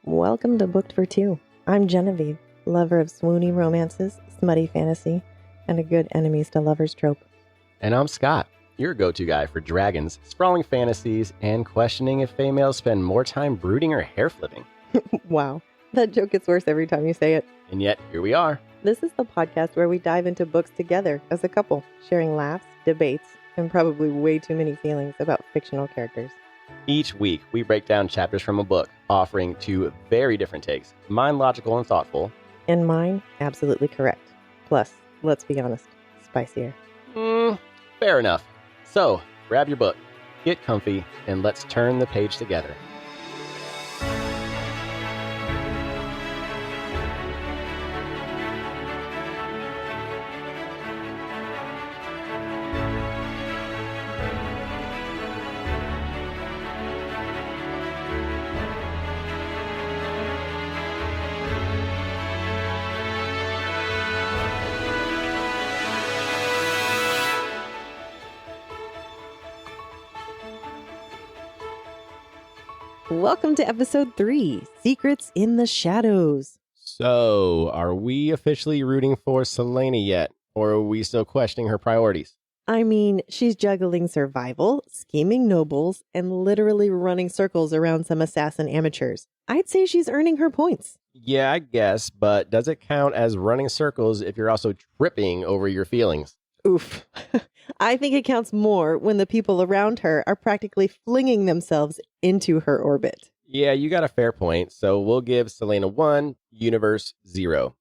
Welcome to Booked for Two. I'm Genevieve, lover of swoony romances, smutty fantasy, and a good enemies to lovers trope. And I'm Scott, your go-to guy for dragons, sprawling fantasies, and questioning if females spend more time brooding or hair flipping. Wow, that joke gets worse every time you say it. And yet, here we are. This is the podcast where we dive into books together as a couple, sharing laughs, debates, and probably way too many feelings about fictional characters. Each week, we break down chapters from a book, offering two very different takes, mine logical and thoughtful. And mine, absolutely correct. Plus, let's be honest, spicier. Fair enough. So, grab your book, get comfy, and let's turn the page together. Welcome to episode 3, Secrets in the Shadows. So, are we officially rooting for Celaena yet, or are we still questioning her priorities? I mean, she's juggling survival, scheming nobles, and literally running circles around some assassin amateurs. I'd say she's earning her points. Yeah, I guess, but does it count as running circles if you're also tripping over your feelings? Oof. I think it counts more when the people around her are practically flinging themselves into her orbit. Yeah, you got a fair point, so we'll give Celaena 1, universe 0.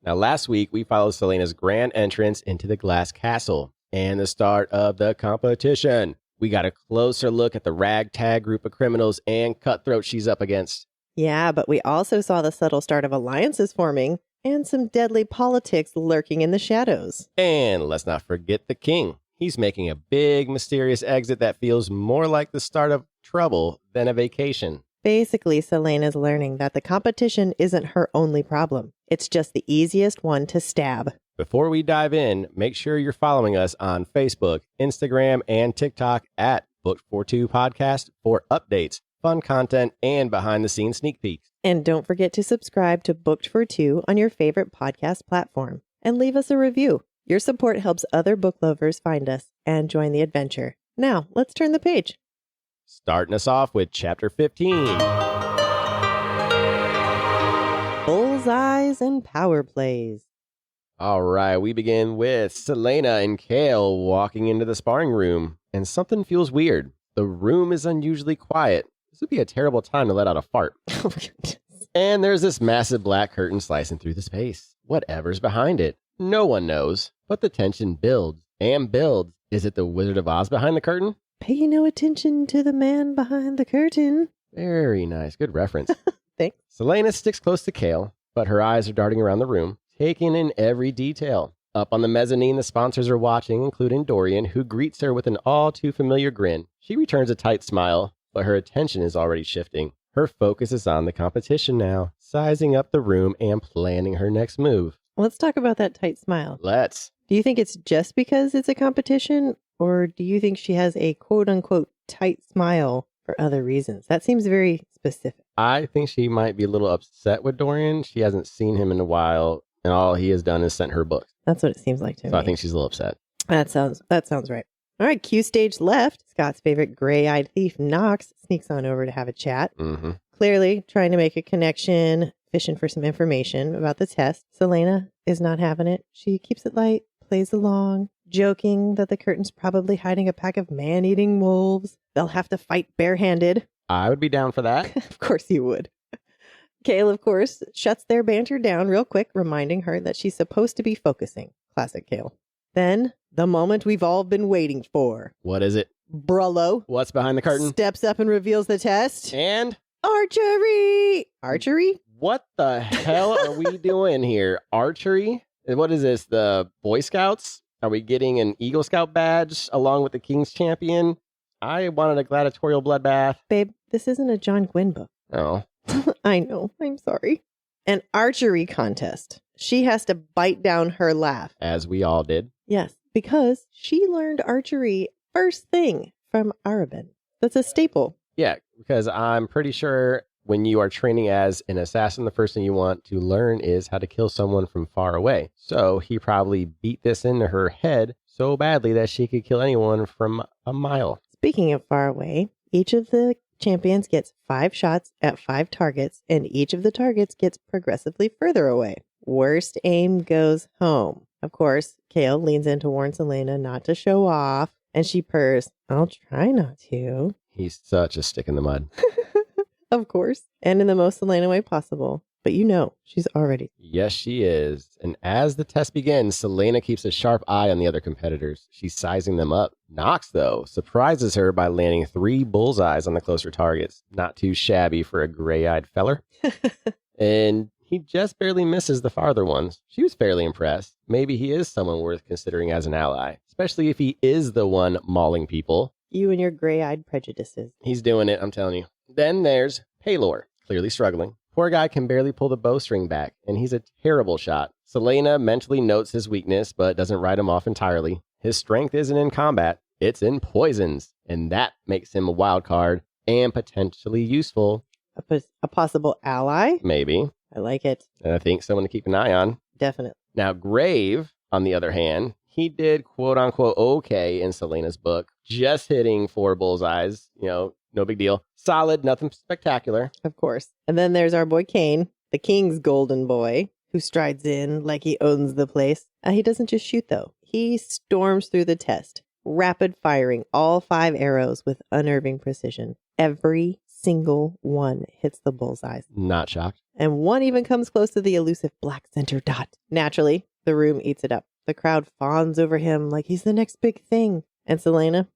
Now, last week, we followed Celaena's grand entrance into the glass castle and the start of the competition. We got a closer look at the ragtag group of criminals and cutthroats she's up against. Yeah, but we also saw the subtle start of alliances forming and some deadly politics lurking in the shadows. And let's not forget the king. He's making a big, mysterious exit that feels more like the start of trouble than a vacation. Basically, Celaena's learning that the competition isn't her only problem. It's just the easiest one to stab. Before we dive in, make sure you're following us on Facebook, Instagram, and TikTok at Booked42 Podcast for updates, fun content, and behind-the-scenes sneak peeks. And don't forget to subscribe to Booked for Two on your favorite podcast platform. And leave us a review. Your support helps other book lovers find us and join the adventure. Now, let's turn the page. Starting us off with Chapter 15. Bullseyes and power plays. All right, we begin with Celaena and Chaol walking into the sparring room, and something feels weird. The room is unusually quiet. This would be a terrible time to let out a fart. Oh, goodness. And there's this massive black curtain slicing through the space. Whatever's behind it, no one knows, but the tension builds and builds. Is it the Wizard of Oz behind the curtain? Pay no attention to the man behind the curtain. Very nice. Good reference. Thanks. Celaena sticks close to Chaol, but her eyes are darting around the room, taking in every detail. Up on the mezzanine, the sponsors are watching, including Dorian, who greets her with an all-too-familiar grin. She returns a tight smile, but her attention is already shifting. Her focus is on the competition now, sizing up the room and planning her next move. Let's talk about that tight smile. Let's. Do you think it's just because it's a competition, or do you think she has a quote-unquote tight smile for other reasons? That seems very specific. I think she might be a little upset with Dorian. She hasn't seen him in a while, and all he has done is sent her books. That's what it seems like to me. So I think she's a little upset. That sounds right. All right, cue stage left. Scott's favorite gray-eyed thief, Knox, sneaks on over to have a chat. Mm-hmm. Clearly trying to make a connection, fishing for some information about the test. Celaena is not having it. She keeps it light, plays along, joking that the curtain's probably hiding a pack of man-eating wolves. They'll have to fight barehanded. I would be down for that. Of course you would. Chaol, of course, shuts their banter down real quick, reminding her that she's supposed to be focusing. Classic Chaol. Then, the moment we've all been waiting for. What is it? Brullo What's behind the curtain? steps up and reveals the test. And? Archery! Archery? What the hell are we doing here? Archery? What is this? The Boy Scouts? Are we getting an Eagle Scout badge along with the King's Champion? I wanted a gladiatorial bloodbath. Babe, this isn't a John Gwynne book. Oh. I know. I'm sorry. An archery contest. She has to bite down her laugh. As we all did. Yes, because she learned archery first thing from Arabin. That's a staple. Yeah, because I'm pretty sure When you are training as an assassin, the first thing you want to learn is how to kill someone from far away. So he probably beat this into her head so badly that she could kill anyone from a mile. Speaking of far away, each of the champions gets 5 shots at 5 targets, and each of the targets gets progressively further away. Worst aim goes home. Of course, Chaol leans in to warn Celaena not to show off, and she purrs, "I'll try not to." He's such a stick in the mud. Of course, and in the most Celaena way possible. But she's already. Yes, she is. And as the test begins, Celaena keeps a sharp eye on the other competitors. She's sizing them up. Nox, though, surprises her by landing 3 bullseyes on the closer targets. Not too shabby for a gray-eyed feller. And he just barely misses the farther ones. She was fairly impressed. Maybe he is someone worth considering as an ally, especially if he is the one mauling people. You and your gray-eyed prejudices. He's doing it, I'm telling you. Then there's Paylor, clearly struggling. Poor guy can barely pull the bowstring back, and he's a terrible shot. Celaena mentally notes his weakness, but doesn't write him off entirely. His strength isn't in combat, it's in poisons, and that makes him a wild card and potentially useful. A possible ally? Maybe. I like it. And I think someone to keep an eye on. Definitely. Now, Grave, on the other hand, he did quote-unquote okay in Celaena's book, just hitting 4 bullseyes, no big deal. Solid, nothing spectacular. Of course. And then there's our boy Cain, the king's golden boy, who strides in like he owns the place. He doesn't just shoot, though. He storms through the test, rapid firing all 5 arrows with unnerving precision. Every single one hits the bullseyes. Not shocked. And one even comes close to the elusive black center dot. Naturally, the room eats it up. The crowd fawns over him like he's the next big thing. And Celaena,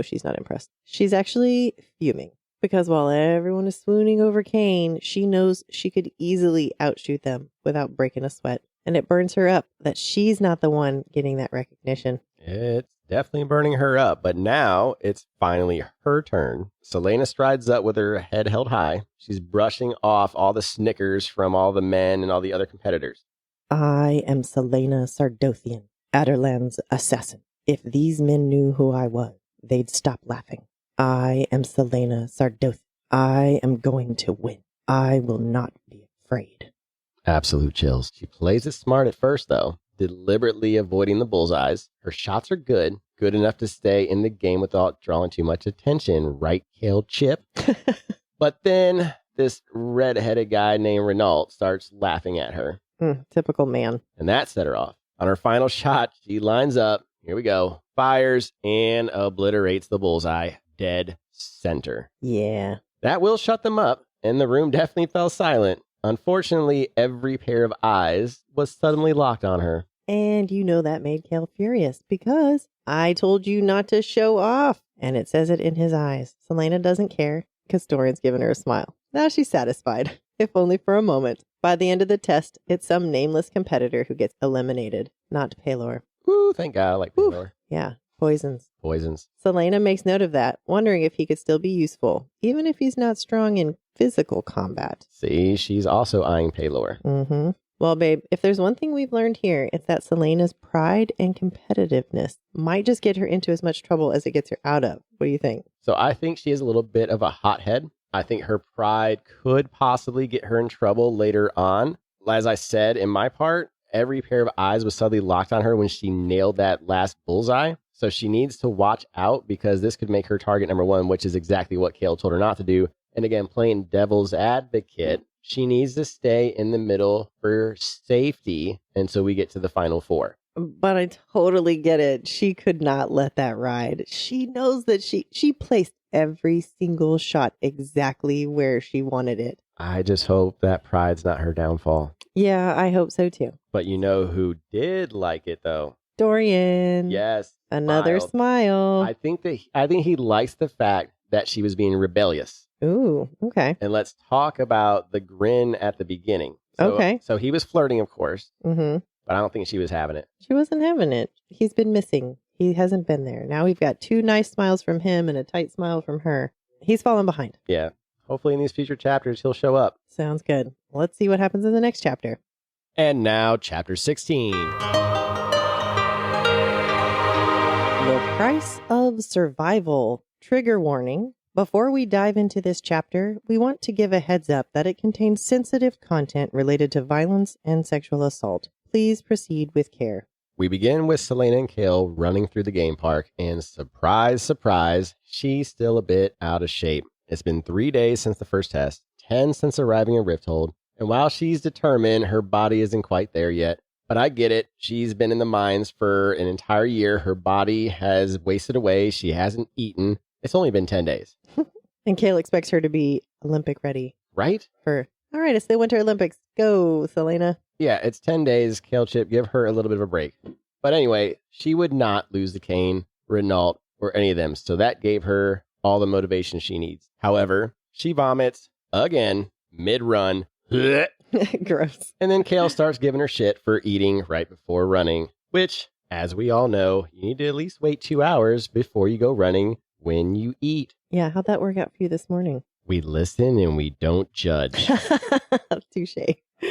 she's not impressed. She's actually fuming. Because while everyone is swooning over Cain, she knows she could easily outshoot them without breaking a sweat. And it burns her up that she's not the one getting that recognition. It's definitely burning her up, but now it's finally her turn. Celaena strides up with her head held high. She's brushing off all the snickers from all the men and all the other competitors. I am Celaena Sardothian, Adderland's assassin. If these men knew who I was, they'd stop laughing. I am Celaena Sardothian. I am going to win. I will not be afraid. Absolute chills. She plays it smart at first, though, deliberately avoiding the bullseyes. Her shots are good enough to stay in the game without drawing too much attention, right, Chaol Chip? But then this red-headed guy named Renault starts laughing at her. Typical man. And that set her off. On her final shot, she lines up. Here we go. Fires and obliterates the bullseye. Dead center. Yeah. That will shut them up, and the room definitely fell silent. Unfortunately, every pair of eyes was suddenly locked on her. And that made Chaol furious because I told you not to show off. And it says it in his eyes. Celaena doesn't care because Dorian's given her a smile. Now she's satisfied, if only for a moment. By the end of the test, it's some nameless competitor who gets eliminated, not Paylor. Woo, thank God I like Paylor. Yeah, poisons. Celaena makes note of that, wondering if he could still be useful, even if he's not strong in physical combat. See, she's also eyeing Paylor. Mm-hmm. Well, babe, if there's one thing we've learned here, it's that Celaena's pride and competitiveness might just get her into as much trouble as it gets her out of. What do you think? So I think she is a little bit of a hothead. I think her pride could possibly get her in trouble later on. As I said, in my part, every pair of eyes was suddenly locked on her when she nailed that last bullseye. So she needs to watch out because this could make her target number 1, which is exactly what Chaol told her not to do. And again, playing devil's advocate, she needs to stay in the middle for safety until we get to the final 4. But I totally get it. She could not let that ride. She knows that she placed every single shot exactly where she wanted it. I just hope that pride's not her downfall. Yeah, I hope so too. But you know who did like it though? Dorian. Yes. Another smile. I think he likes the fact that she was being rebellious. Ooh, okay. And let's talk about the grin at the beginning. Okay. So he was flirting, of course. Mm-hmm. But I don't think she was having it. She wasn't having it. He's been missing. He hasn't been there. Now we've got 2 nice smiles from him and a tight smile from her. He's fallen behind. Yeah. Hopefully in these future chapters, he'll show up. Sounds good. Let's see what happens in the next chapter. And now, chapter 16. The price of survival. Trigger warning. Before we dive into this chapter, we want to give a heads up that it contains sensitive content related to violence and sexual assault. Please proceed with care. We begin with Celaena and Chaol running through the game park, and surprise, surprise, she's still a bit out of shape. It's been 3 days since the first test, 10 since arriving in Rifthold, and while she's determined, her body isn't quite there yet. But I get it. She's been in the mines for an entire year. Her body has wasted away. She hasn't eaten. It's only been 10 days. And Chaol expects her to be Olympic ready. Right? All right, it's the Winter Olympics. Go, Celaena. Yeah, it's 10 days. Chaol Chip, give her a little bit of a break. But anyway, she would not lose the cane, Renault, or any of them. So that gave her all the motivation she needs. However, she vomits again mid-run. Gross. And then Chaol starts giving her shit for eating right before running, which, as we all know, you need to at least wait 2 hours before you go running when you eat. Yeah, how'd that work out for you this morning? We listen and we don't judge. Touche.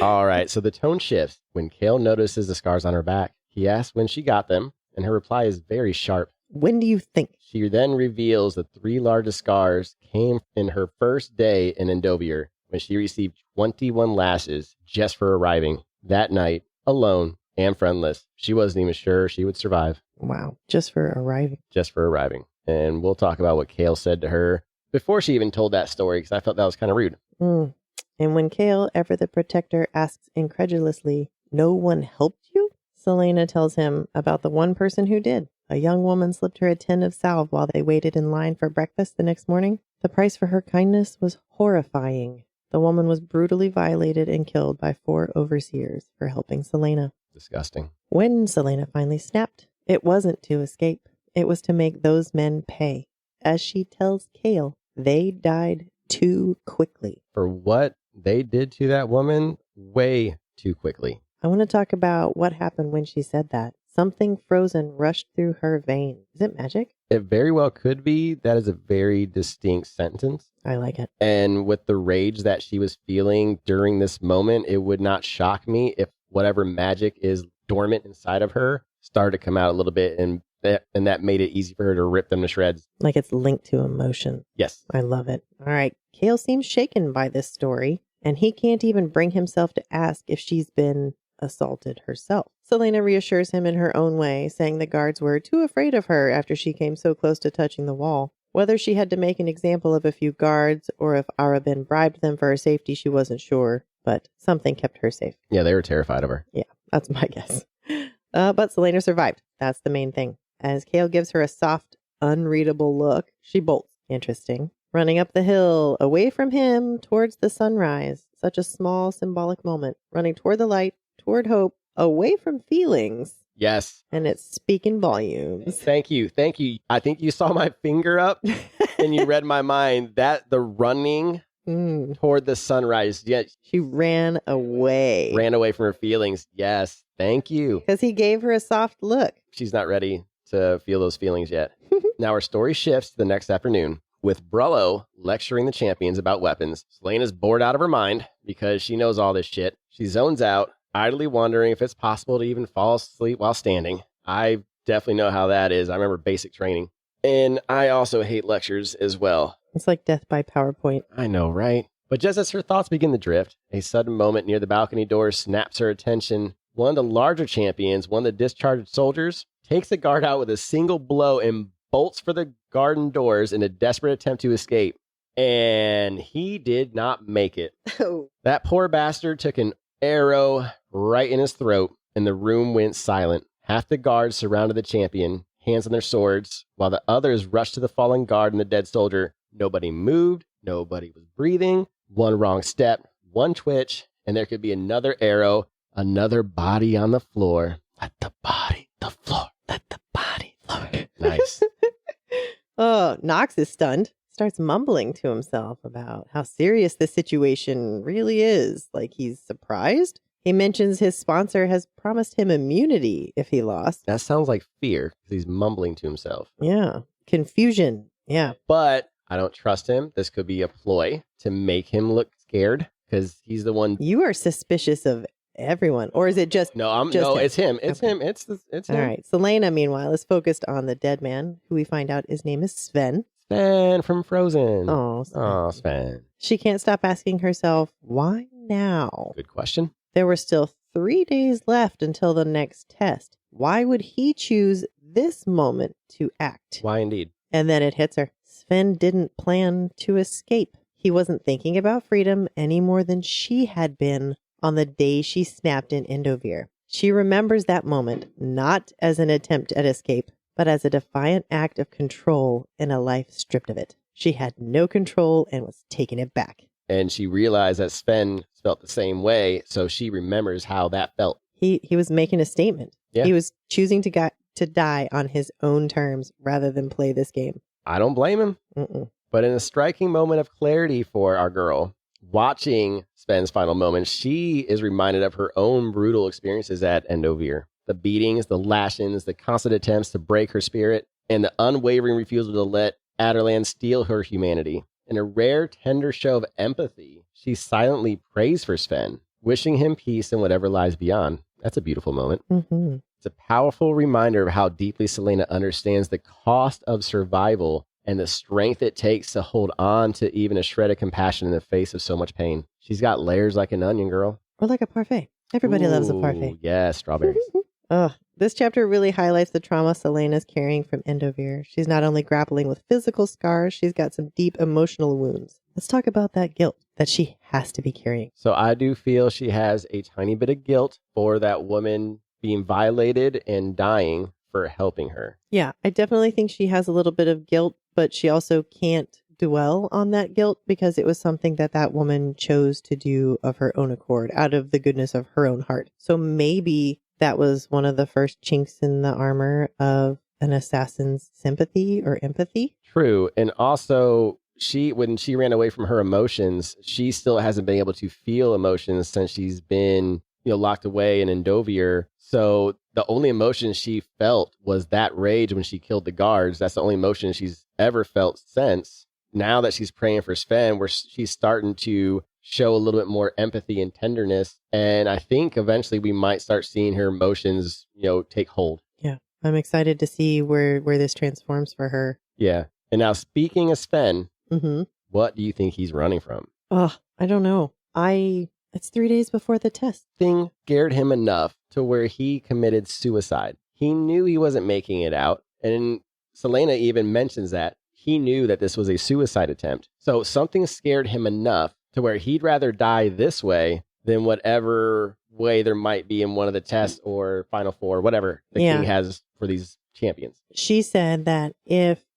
All right, so the tone shifts when Chaol notices the scars on her back. He asks when she got them, and her reply is very sharp. When do you think? She then reveals the 3 largest scars came in her first day in Endovier, when she received 21 lashes just for arriving that night, alone and friendless. She wasn't even sure she would survive. Wow, just for arriving. Just for arriving. And we'll talk about what Chaol said to her before she even told that story, because I felt that was kind of rude. And when Chaol, ever the protector, asks incredulously, "No one helped you?" Celaena tells him about the one person who did. A young woman slipped her a tin of salve while they waited in line for breakfast the next morning. The price for her kindness was horrifying. The woman was brutally violated and killed by 4 overseers for helping Celaena. Disgusting. When Celaena finally snapped, it wasn't to escape. It was to make those men pay. As she tells Chaol, they died too quickly. For what they did to that woman, way too quickly. I want to talk about what happened when she said that. Something frozen rushed through her veins. Is it magic? It very well could be. That is a very distinct sentence. I like it. And with the rage that she was feeling during this moment, it would not shock me if whatever magic is dormant inside of her started to come out a little bit, and that made it easy for her to rip them to shreds. Like it's linked to emotion. Yes. I love it. All right. Chaol seems shaken by this story, and he can't even bring himself to ask if she's been assaulted herself. Celaena reassures him in her own way, saying the guards were too afraid of her after she came so close to touching the wall. Whether she had to make an example of a few guards or if Arabin bribed them for her safety, she wasn't sure, but something kept her safe. Yeah, they were terrified of her. Yeah, that's my guess. But Celaena survived. That's the main thing. As Chaol gives her a soft, unreadable look, she bolts. Interesting. Running up the hill, away from him, towards the sunrise. Such a small, symbolic moment. Running toward the light, toward hope, away from feelings. Yes. And it's speaking volumes. Thank you. Thank you. I think you saw my finger up and you read my mind. That the running toward the sunrise. Yeah. She ran away. Ran away from her feelings. Yes. Thank you. Because he gave her a soft look. She's not ready to feel those feelings yet. Now our story shifts to the next afternoon with Brullo lecturing the champions about weapons. Celaena's bored out of her mind because she knows all this shit. She zones out, idly wondering if it's possible to even fall asleep while standing. I definitely know how that is. I remember basic training. And I also hate lectures as well. It's like death by PowerPoint. I know, right? But just as her thoughts begin to drift, a sudden moment near the balcony door snaps her attention. One of the larger champions, one of the discharged soldiers, takes the guard out with a single blow and bolts for the garden doors in a desperate attempt to escape. And he did not make it. Oh. That poor bastard took an arrow right in his throat, and the room went silent. Half the guards surrounded the champion, hands on their swords, while the others rushed to the fallen guard and the dead soldier. Nobody moved, nobody was breathing. One wrong step, one twitch, and there could be another arrow, another body on the floor. Let the body, the floor, let the body, floor. Nice. Oh, Knox is stunned. Starts mumbling to himself about how serious this situation really is. Like he's surprised. He mentions his sponsor has promised him immunity if he lost. That sounds like fear because he's mumbling to himself. Yeah. Confusion. Yeah. But I don't trust him. This could be a ploy to make him look scared because he's the one. You are suspicious of everyone, or is it just No, just him? It's him. It's Okay. him. It's him. All right. Celaena, meanwhile, is focused on the dead man, who we find out his name is Sven. Sven from Frozen. Oh, Oh, Sven. She can't stop asking herself, why now? Good question. There were still 3 days left until the next test. Why would he choose this moment to act? Why indeed? And then it hits her. Sven didn't plan to escape. He wasn't thinking about freedom any more than she had been on the day she snapped in Endovir. She remembers that moment not as an attempt at escape, but as a defiant act of control in a life stripped of it. She had no control and was taking it back. And she realized that Sven felt the same way, so she remembers how that felt. He was making a statement. Yeah. He was choosing to die on his own terms rather than play this game. I don't blame him. Mm-mm. But in a striking moment of clarity for our girl, watching Sven's final moment, she is reminded of her own brutal experiences at Endovir. The beatings, the lashings, the constant attempts to break her spirit, and the unwavering refusal to let Adderland steal her humanity. In a rare, tender show of empathy, she silently prays for Sven, wishing him peace in whatever lies beyond. That's a beautiful moment. Mm-hmm. It's a powerful reminder of how deeply Celaena understands the cost of survival and the strength it takes to hold on to even a shred of compassion in the face of so much pain. She's got layers like an onion, girl. Or like a parfait. Everybody loves a parfait. Yeah, strawberries. This chapter really highlights the trauma Celaena's carrying from Endovir. She's not only grappling with physical scars, she's got some deep emotional wounds. Let's talk about that guilt that she has to be carrying. So I do feel she has a tiny bit of guilt for that woman being violated and dying for helping her. Yeah, I definitely think she has a little bit of guilt, but she also can't dwell on that guilt because it was something that woman chose to do of her own accord, out of the goodness of her own heart. So maybe that was one of the first chinks in the armor of an assassin's sympathy or empathy. True. And also, when she ran away from her emotions, she still hasn't been able to feel emotions since she's been, locked away in Endovir. So the only emotion she felt was that rage when she killed the guards. That's the only emotion she's ever felt since. Now that she's praying for Sven, where she's starting to show a little bit more empathy and tenderness. And I think eventually we might start seeing her emotions, take hold. Yeah, I'm excited to see where this transforms for her. Yeah. And now speaking of Sven, mm-hmm. What do you think he's running from? I don't know. It's 3 days before the test. Thing scared him enough to where he committed suicide. He knew he wasn't making it out. And Celaena even mentions that. He knew that this was a suicide attempt. So something scared him enough to where he'd rather die this way than whatever way there might be in one of the tests or Final Four, whatever the king has for these champions. She said that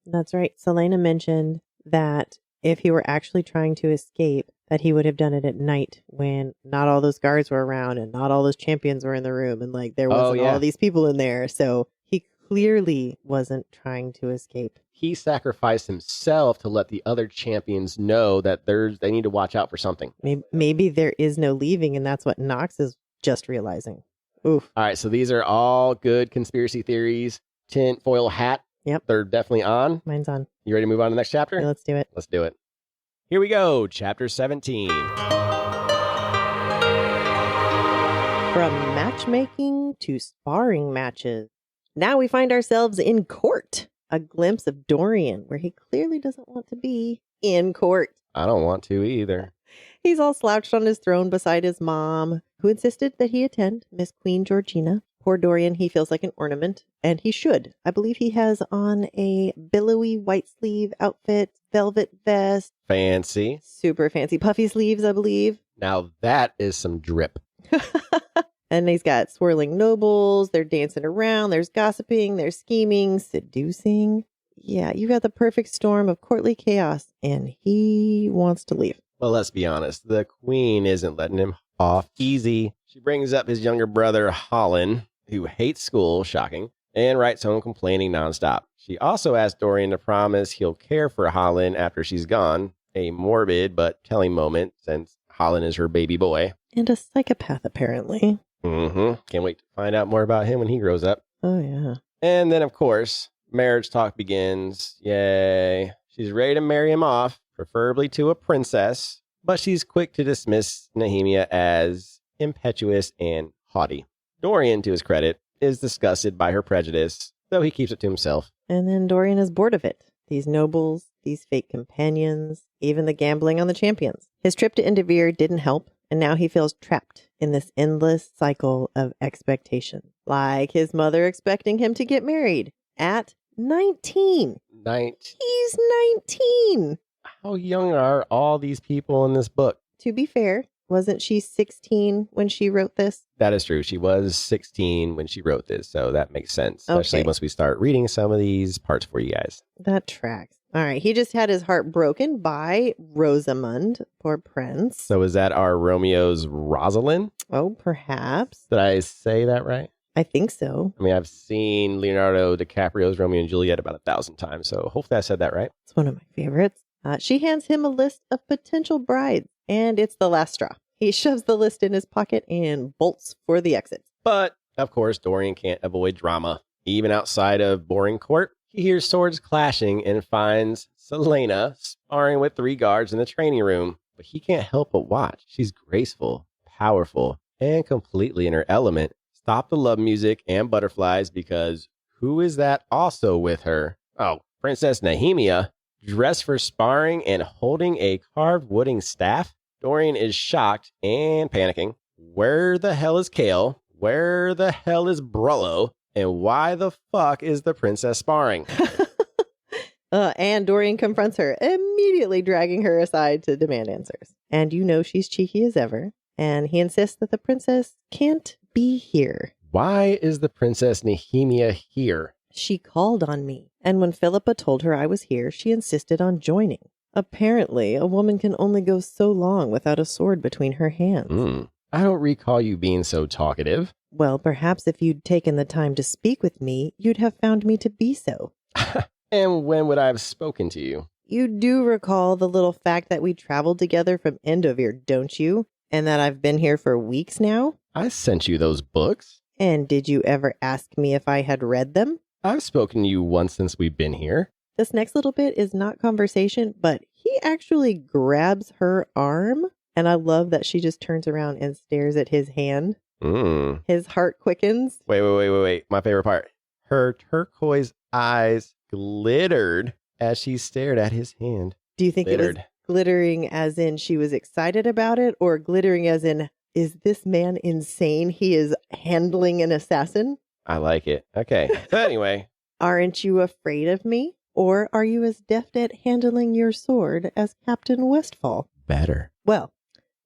that's right, Celaena mentioned that if he were actually trying to escape, that he would have done it at night when not all those guards were around and not all those champions were in the room and there wasn't all these people in there. So he clearly wasn't trying to escape. He sacrificed himself to let the other champions know that they need to watch out for something. Maybe there is no leaving, and that's what Nox is just realizing. Oof. All right, so these are all good conspiracy theories. Tint foil hat. Yep. They're definitely on. Mine's on. You ready to move on to the next chapter? Yeah, let's do it. Let's do it. Here we go. Chapter 17. From matchmaking to sparring matches. Now we find ourselves in court. A glimpse of Dorian, where he clearly doesn't want to be in court. I don't want to either. He's all slouched on his throne beside his mom, who insisted that he attend, Miss Queen Georgina. Poor Dorian, he feels like an ornament, and he should. I believe he has on a billowy white sleeve outfit, velvet vest. Fancy. Super fancy puffy sleeves, I believe. Now that is some drip. And he's got swirling nobles. They're dancing around. There's gossiping. There's scheming, seducing. Yeah, you got the perfect storm of courtly chaos, and he wants to leave. Well, let's be honest. The queen isn't letting him off easy. She brings up his younger brother, Holland, who hates school, shocking, and writes home complaining nonstop. She also asks Dorian to promise he'll care for Holland after she's gone. A morbid but telling moment, since Holland is her baby boy. And a psychopath, apparently. Can't wait to find out more about him when he grows up. Oh, yeah. And then, of course, marriage talk begins. Yay. She's ready to marry him off, preferably to a princess, but she's quick to dismiss Nehemia as impetuous and haughty. Dorian, to his credit, is disgusted by her prejudice, though he keeps it to himself. And then Dorian is bored of it. These nobles, these fake companions, even the gambling on the champions. His trip to Indivir didn't help, and now he feels trapped in this endless cycle of expectation. Like his mother expecting him to get married at 19. 19. He's 19. How young are all these people in this book? To be fair, wasn't she 16 when she wrote this? That is true. She was 16 when she wrote this, so that makes sense, especially once we start reading some of these parts for you guys. That tracks. All right, he just had his heart broken by Rosamund, poor prince. So is that our Romeo's Rosalind? Oh, perhaps. Did I say that right? I think so. I mean, I've seen Leonardo DiCaprio's Romeo and Juliet about 1,000 times, so hopefully I said that right. It's one of my favorites. She hands him a list of potential brides, and it's the last straw. He shoves the list in his pocket and bolts for the exit. But, of course, Dorian can't avoid drama. Even outside of boring court, he hears swords clashing and finds Celaena sparring with 3 guards in the training room. But he can't help but watch. She's graceful, powerful, and completely in her element. Stop the love music and butterflies, because who is that also with her? Oh, Princess Nehemia, dressed for sparring and holding a carved wooden staff. Dorian is shocked and panicking. Where the hell is Chaol? Where the hell is Brullo? And why the fuck is the princess sparring? And Dorian confronts her, immediately dragging her aside to demand answers. And you know she's cheeky as ever. And he insists that the princess can't be here. Why is the Princess Nehemia here? She called on me. And when Philippa told her I was here, she insisted on joining. Apparently, a woman can only go so long without a sword between her hands. I don't recall you being so talkative. Well, perhaps if you'd taken the time to speak with me, you'd have found me to be so. And when would I have spoken to you? You do recall the little fact that we traveled together from Indovir, don't you? And that I've been here for weeks now? I sent you those books. And did you ever ask me if I had read them? I've spoken to you once since we've been here. This next little bit is not conversation, but he actually grabs her arm. And I love that she just turns around and stares at his hand. His heart quickens. Wait. My favorite part. Her turquoise eyes glittered as she stared at his hand. Do you think it was glittering as in she was excited about it, or glittering as in, is this man insane? He is handling an assassin? I like it. Okay. So anyway. Aren't you afraid of me? Or are you as deft at handling your sword as Captain Westfall? Better. Well,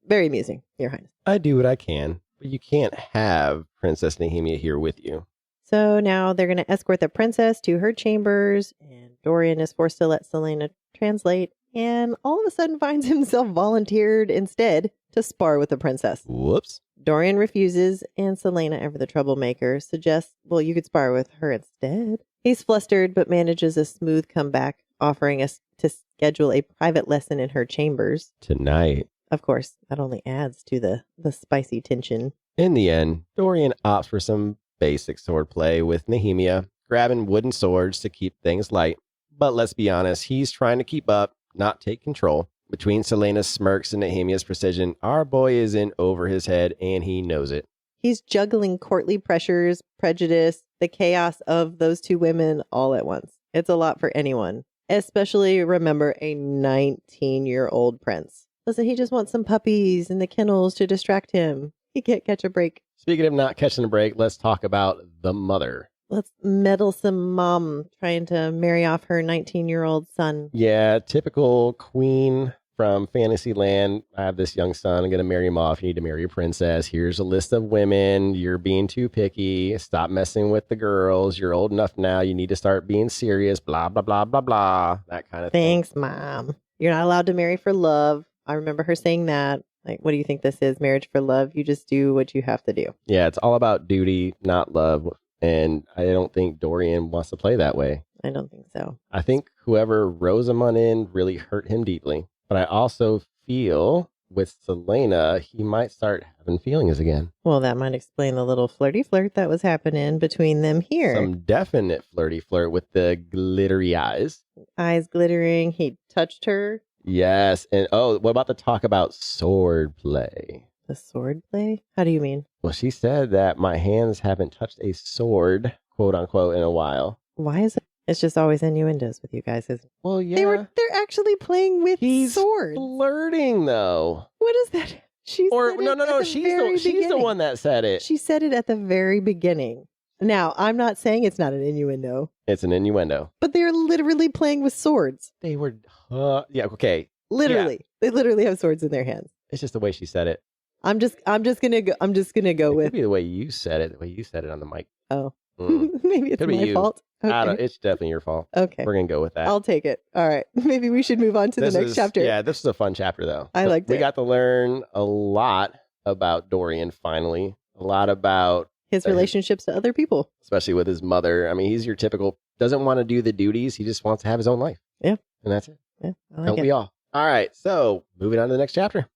very amusing, Your Highness. I do what I can, but you can't have Princess Nehemia here with you. So now they're going to escort the princess to her chambers, and Dorian is forced to let Celaena translate, and all of a sudden finds himself volunteered instead to spar with the princess. Whoops. Dorian refuses, and Celaena, ever the troublemaker, suggests, well, you could spar with her instead. He's flustered, but manages a smooth comeback, offering us to schedule a private lesson in her chambers. Tonight. Of course, that only adds to the spicy tension. In the end, Dorian opts for some basic swordplay with Nehemia, grabbing wooden swords to keep things light. But let's be honest, he's trying to keep up, not take control. Between Celaena's smirks and Nehemia's precision, our boy is in over his head, and he knows it. He's juggling courtly pressures, prejudice, the chaos of those two women all at once. It's a lot for anyone, especially, remember, a 19-year-old prince. Listen, he just wants some puppies in the kennels to distract him. He can't catch a break. Speaking of not catching a break, let's talk about the mother. Let's meddlesome mom trying to marry off her 19-year-old son. Yeah, typical queen from Fantasyland. I have this young son. I'm going to marry him off. You need to marry a princess. Here's a list of women. You're being too picky. Stop messing with the girls. You're old enough now. You need to start being serious. Blah, blah, blah, blah, blah. That kind of thing. Thanks, Mom. You're not allowed to marry for love. I remember her saying that. Like, what do you think this is? Marriage for love? You just do what you have to do. Yeah, it's all about duty, not love. And I don't think Dorian wants to play that way. I don't think so. I think whoever Rosamund in really hurt him deeply. But I also feel with Celaena, he might start having feelings again. Well, that might explain the little flirty flirt that was happening between them here. Some definite flirty flirt with the glittery eyes. Eyes glittering. He touched her. Yes. And what about the talk about sword play? The sword play? How do you mean? Well, she said that my hands haven't touched a sword, quote unquote, in a while. Why is it It's just always innuendos with you guys, isn't it? Well, yeah. They're actually playing with swords. Flirting, though. What is that? She's No. She's the one that said it. She said it at the very beginning. Now, I'm not saying it's not an innuendo. It's an innuendo. But they're literally playing with swords. They were, yeah, okay. Literally. Yeah. They literally have swords in their hands. It's just the way she said it. I'm just gonna go It with. Could be the way you said it. The way you said it on the mic. Oh, maybe it's my fault. Okay. It's definitely your fault. Okay, we're gonna go with that. I'll take it. All right, maybe we should move on to the next chapter. Yeah, this is a fun chapter though. I liked it. We got to learn a lot about Dorian. Finally, a lot about his relationships to other people, especially with his mother. I mean, he's your typical doesn't want to do the duties. He just wants to have his own life. Yeah, and that's it. Yeah, Don't we all? All right, so moving on to the next chapter.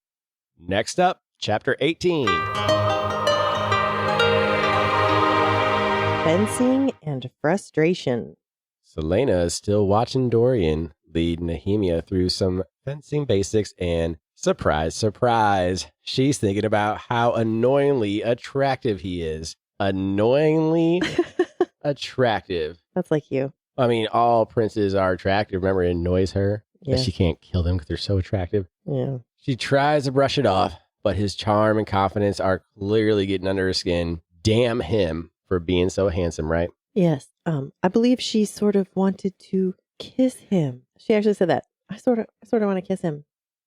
Next up, chapter 18. Fencing and frustration. Celaena is still watching Dorian lead Nehemia through some fencing basics, and surprise, surprise, she's thinking about how annoyingly attractive he is. Annoyingly attractive. That's like you. I mean, all princes are attractive. Remember, it annoys her that she can't kill them because they're so attractive. Yeah. She tries to brush it off, but his charm and confidence are clearly getting under her skin. Damn him for being so handsome, right? Yes. I believe she sort of wanted to kiss him. She actually said that. I sort of want to kiss him.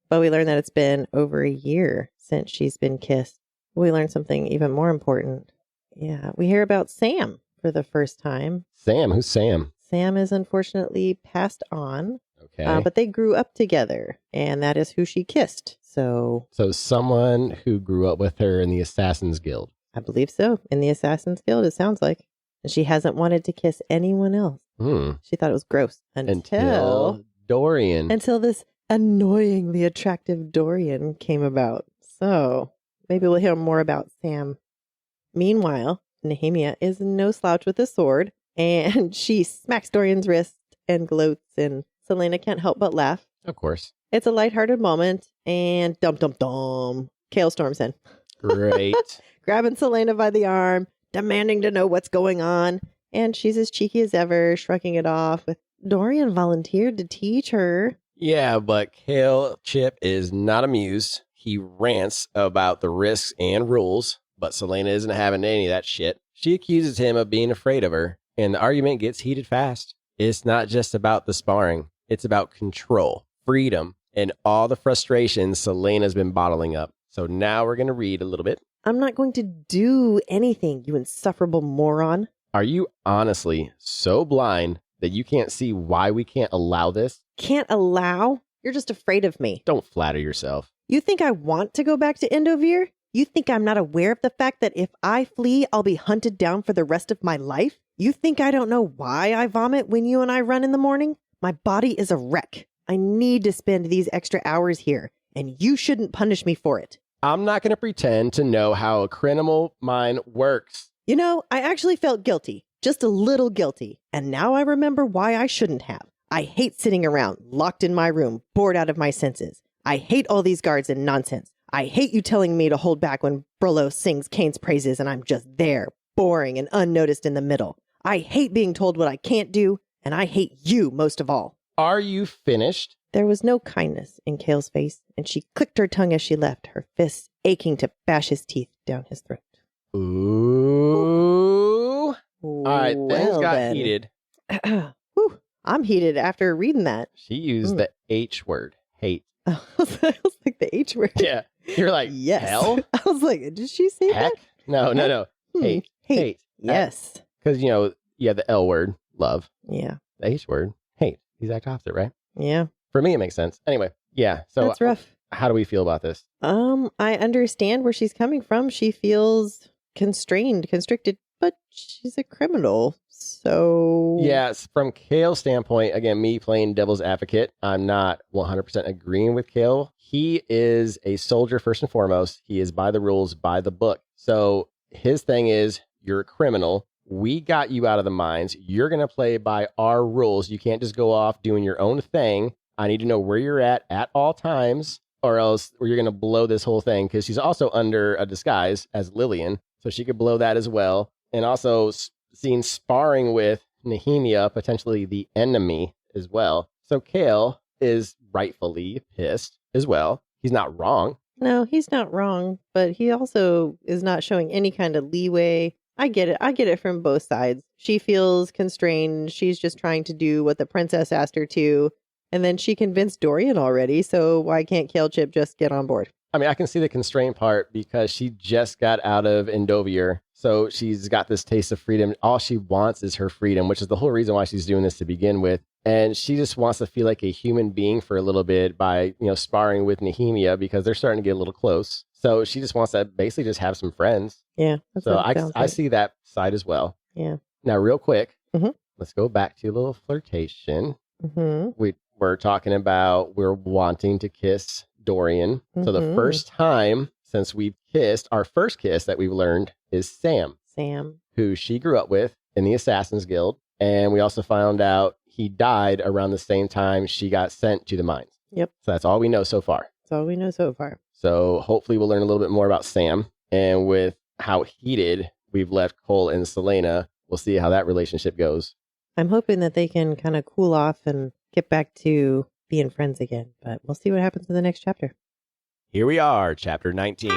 But we learned that it's been over a year since she's been kissed. We learned something even more important. Yeah. We hear about Sam for the first time. Sam? Who's Sam? Sam is unfortunately passed on. Okay. But they grew up together, and that is who she kissed. So someone who grew up with her in the Assassin's Guild. I believe so. In the Assassin's Guild, it sounds like. And she hasn't wanted to kiss anyone else. She thought it was gross. Until Dorian. Until this annoyingly attractive Dorian came about. So maybe we'll hear more about Sam. Meanwhile, Nehemia is no slouch with a sword, and she smacks Dorian's wrist and gloats, and Celaena can't help but laugh. Of course. It's a lighthearted moment, and dum-dum-dum, Chaol storms in. Great. Grabbing Celaena by the arm, demanding to know what's going on, and she's as cheeky as ever, shrugging it off with, Dorian volunteered to teach her. Yeah, but Chaol Chip is not amused. He rants about the risks and rules, but Celaena isn't having any of that shit. She accuses him of being afraid of her, and the argument gets heated fast. It's not just about the sparring. It's about control, freedom, and all the frustrations Celaena's been bottling up. So now we're going to read a little bit. I'm not going to do anything, you insufferable moron. Are you honestly so blind that you can't see why we can't allow this? Can't allow? You're just afraid of me. Don't flatter yourself. You think I want to go back to Endovir? You think I'm not aware of the fact that if I flee, I'll be hunted down for the rest of my life? You think I don't know why I vomit when you and I run in the morning? My body is a wreck. I need to spend these extra hours here, and you shouldn't punish me for it. I'm not going to pretend to know how a criminal mind works. You know, I actually felt guilty, just a little guilty, and now I remember why I shouldn't have. I hate sitting around, locked in my room, bored out of my senses. I hate all these guards and nonsense. I hate you telling me to hold back when Brolo sings Kane's praises and I'm just there, boring and unnoticed in the middle. I hate being told what I can't do, and I hate you most of all. Are you finished? There was no kindness in Chaol's face, and she clicked her tongue as she left, her fists aching to bash his teeth down his throat. Ooh. All right, things got heated. Whew, I'm heated after reading that. She used the H word, hate. I was like, the H word? Yeah. You're like, yes. Hell? I was like, did she say Heck? that? No. Hate. Yes. Because, you have the L word, love. Yeah. The H word, hate. The exact opposite, right? Yeah. For me, it makes sense. Anyway, yeah. So that's rough. How do we feel about this? I understand where she's coming from. She feels constrained, constricted, but she's a criminal. So yes, from Chaol's standpoint, again, me playing devil's advocate, I'm not 100% agreeing with Chaol. He is a soldier first and foremost. He is by the rules, by the book. So his thing is, you're a criminal. We got you out of the mines. You're going to play by our rules. You can't just go off doing your own thing. I need to know where you're at all times, or else you're going to blow this whole thing, because she's also under a disguise as Lillian, so she could blow that as well. And also seen sparring with Nehemia potentially the enemy as well. So Chaol is rightfully pissed as well. He's not wrong. No, he's not wrong, but he also is not showing any kind of leeway. I get it. I get it from both sides. She feels constrained. She's just trying to do what the princess asked her to. And then she convinced Dorian already. So why can't Kale Chip just get on board? I mean, I can see the constraint part because she just got out of Endovier. So she's got this taste of freedom. All she wants is her freedom, which is the whole reason why she's doing this to begin with. And she just wants to feel like a human being for a little bit by, sparring with Nehemia because they're starting to get a little close. So she just wants to basically just have some friends. Yeah. So I see that side as well. Yeah. Now, real quick, Mm-hmm. let's go back to a little flirtation. Mm-hmm. We're talking about we're wanting to kiss Dorian. So the first time since we've kissed, our first kiss that we've learned is Sam, who she grew up with in the Assassin's Guild. And we also found out he died around the same time she got sent to the mines. Yep. So that's all we know so far. That's all we know so far. So hopefully we'll learn a little bit more about Sam. And with how heated we've left Cole and Celaena, we'll see how that relationship goes. I'm hoping that they can kind of cool off and get back to being friends again. But we'll see what happens in the next chapter. Here we are, chapter 19.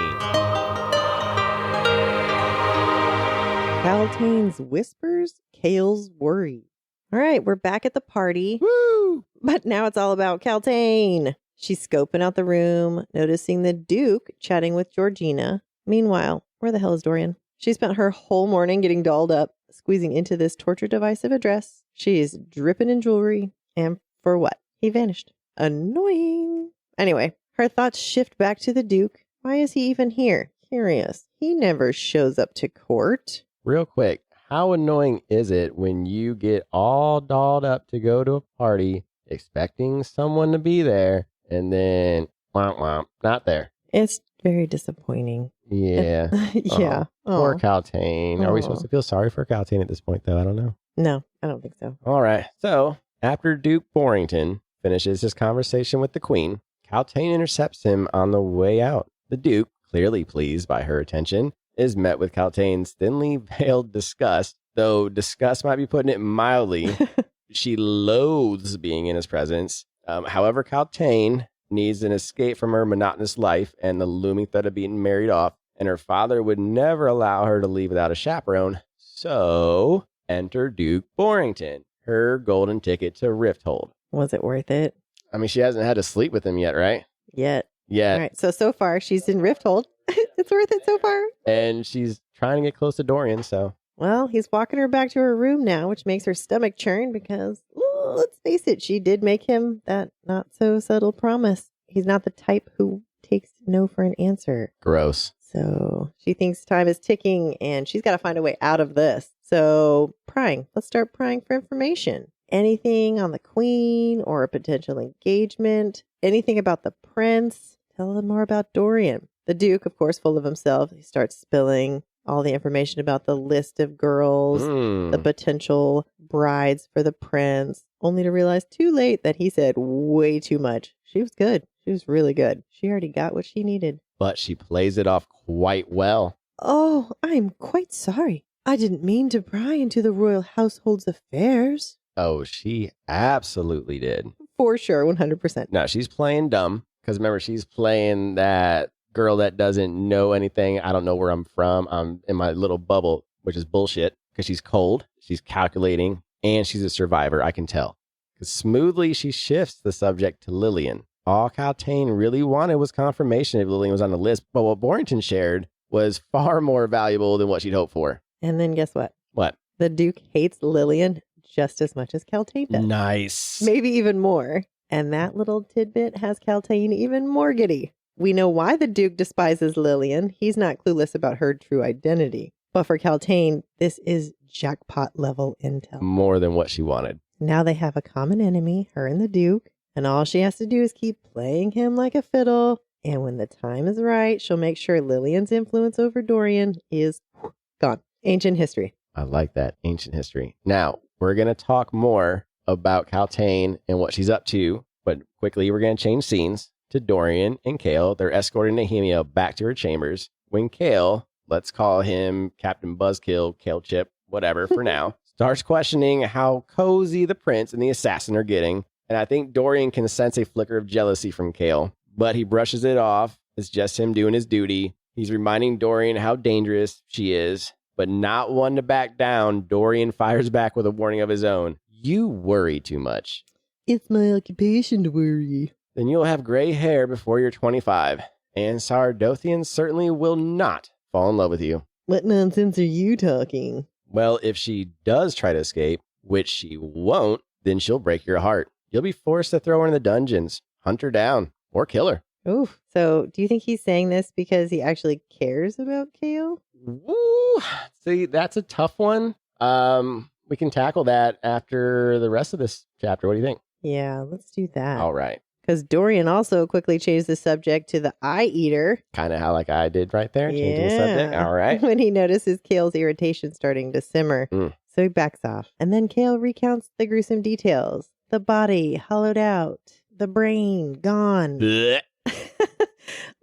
Kaltain's whispers, Chaol's worry. All right, we're back at the party. Woo! But now it's all about Kaltain. She's scoping out the room, noticing the Duke chatting with Georgina. Meanwhile, where the hell is Dorian? She spent her whole morning getting dolled up, squeezing into this torture device of a dress. She's dripping in jewelry. And for what? He vanished. Annoying. Anyway, her thoughts shift back to the Duke. Why is he even here? Curious. He never shows up to court. Real quick, how annoying is it when you get all dolled up to go to a party, expecting someone to be there, and then, womp womp, not there? It's very disappointing. Yeah. Yeah. Poor Kaltain. Are we supposed to feel sorry for Kaltain at this point, though? I don't know. No, I don't think so. All right. So, after Duke Borington finishes his conversation with the Queen, Kaltain intercepts him on the way out. The Duke, clearly pleased by her attention, is met with Kaltain's thinly veiled disgust, though disgust might be putting it mildly. She loathes being in his presence. However, Kaltain needs an escape from her monotonous life and the looming threat of being married off, and her father would never allow her to leave without a chaperone. So, enter Duke Borington, her golden ticket to Rifthold. Was it worth it? I mean, she hasn't had to sleep with him yet, right? Yet. All right. So far, she's in Rifthold. It's worth it so far. And she's trying to get close to Dorian, so. Well, he's walking her back to her room now, which makes her stomach churn because, let's face it, she did make him that not so subtle promise. He's not the type who takes no for an answer. Gross. So she thinks time is ticking and she's got to find a way out of this. So prying. Let's start prying for information. Anything on the Queen or a potential engagement. Anything about the prince. Tell them more about Dorian. The Duke, of course, full of himself, he starts spilling all the information about the list of girls, the potential brides for the prince, only to realize too late that he said way too much. She was good. She was really good. She already got what she needed. But she plays it off quite well. Oh, I'm quite sorry. I didn't mean to pry into the royal household's affairs. Oh, she absolutely did. For sure, 100%. No, she's playing dumb. Because remember, she's playing that girl that doesn't know anything. I don't know where I'm from. I'm in my little bubble, which is bullshit. Because she's cold, she's calculating, and she's a survivor, I can tell. Because smoothly, she shifts the subject to Lillian. All Kaltain really wanted was confirmation if Lillian was on the list. But what Borington shared was far more valuable than what she'd hoped for. And then guess what? What? The Duke hates Lillian just as much as Kaltain does. Nice. Maybe even more. And that little tidbit has Kaltain even more giddy. We know why the Duke despises Lillian. He's not clueless about her true identity. But for Kaltain, this is jackpot level intel. More than what she wanted. Now they have a common enemy, her and the Duke. And all she has to do is keep playing him like a fiddle. And when the time is right, she'll make sure Lillian's influence over Dorian is gone. Ancient history. I like that. Ancient history. Now, we're going to talk more about Kaltain and what she's up to. But quickly, we're going to change scenes to Dorian and Chaol. They're escorting Nehemia back to her chambers. When Chaol, let's call him Captain Buzzkill, Kale Chip, whatever for now, starts questioning how cozy the prince and the assassin are getting. And I think Dorian can sense a flicker of jealousy from Chaol, but he brushes it off. It's just him doing his duty. He's reminding Dorian how dangerous she is, but not one to back down. Dorian fires back with a warning of his own. You worry too much. It's my occupation to worry. Then you'll have gray hair before you're 25. And Sardothian certainly will not fall in love with you. What nonsense are you talking? Well, if she does try to escape, which she won't, then she'll break your heart. You'll be forced to throw her in the dungeons, hunt her down, or kill her. Oof. So do you think he's saying this because he actually cares about Chaol? Woo! See, that's a tough one. We can tackle that after the rest of this chapter. What do you think? Yeah, let's do that. All right. Because Dorian also quickly changed the subject to the eye eater. Kind of how like I did right there, changing the subject. All right. When he notices Chaol's irritation starting to simmer. So he backs off. And then Chaol recounts the gruesome details. The body hollowed out. The brain gone. Blech.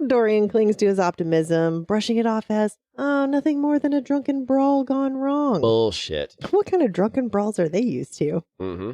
Dorian clings to his optimism, brushing it off as, oh, nothing more than a drunken brawl gone wrong. Bullshit. What kind of drunken brawls are they used to? Mm-hmm.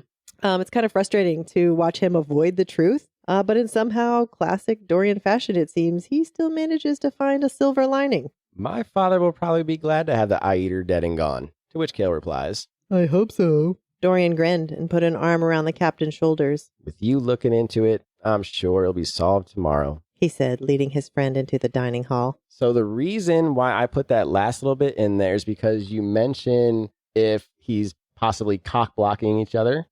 It's kind of frustrating to watch him avoid the truth, but in somehow classic Dorian fashion, it seems, he still manages to find a silver lining. My father will probably be glad to have the eye eater dead and gone. To which Chaol replies, I hope so. Dorian grinned and put an arm around the captain's shoulders. With you looking into it, I'm sure it'll be solved tomorrow, he said, leading his friend into the dining hall. So the reason why I put that last little bit in there is because you mentioned if he's possibly cock blocking each other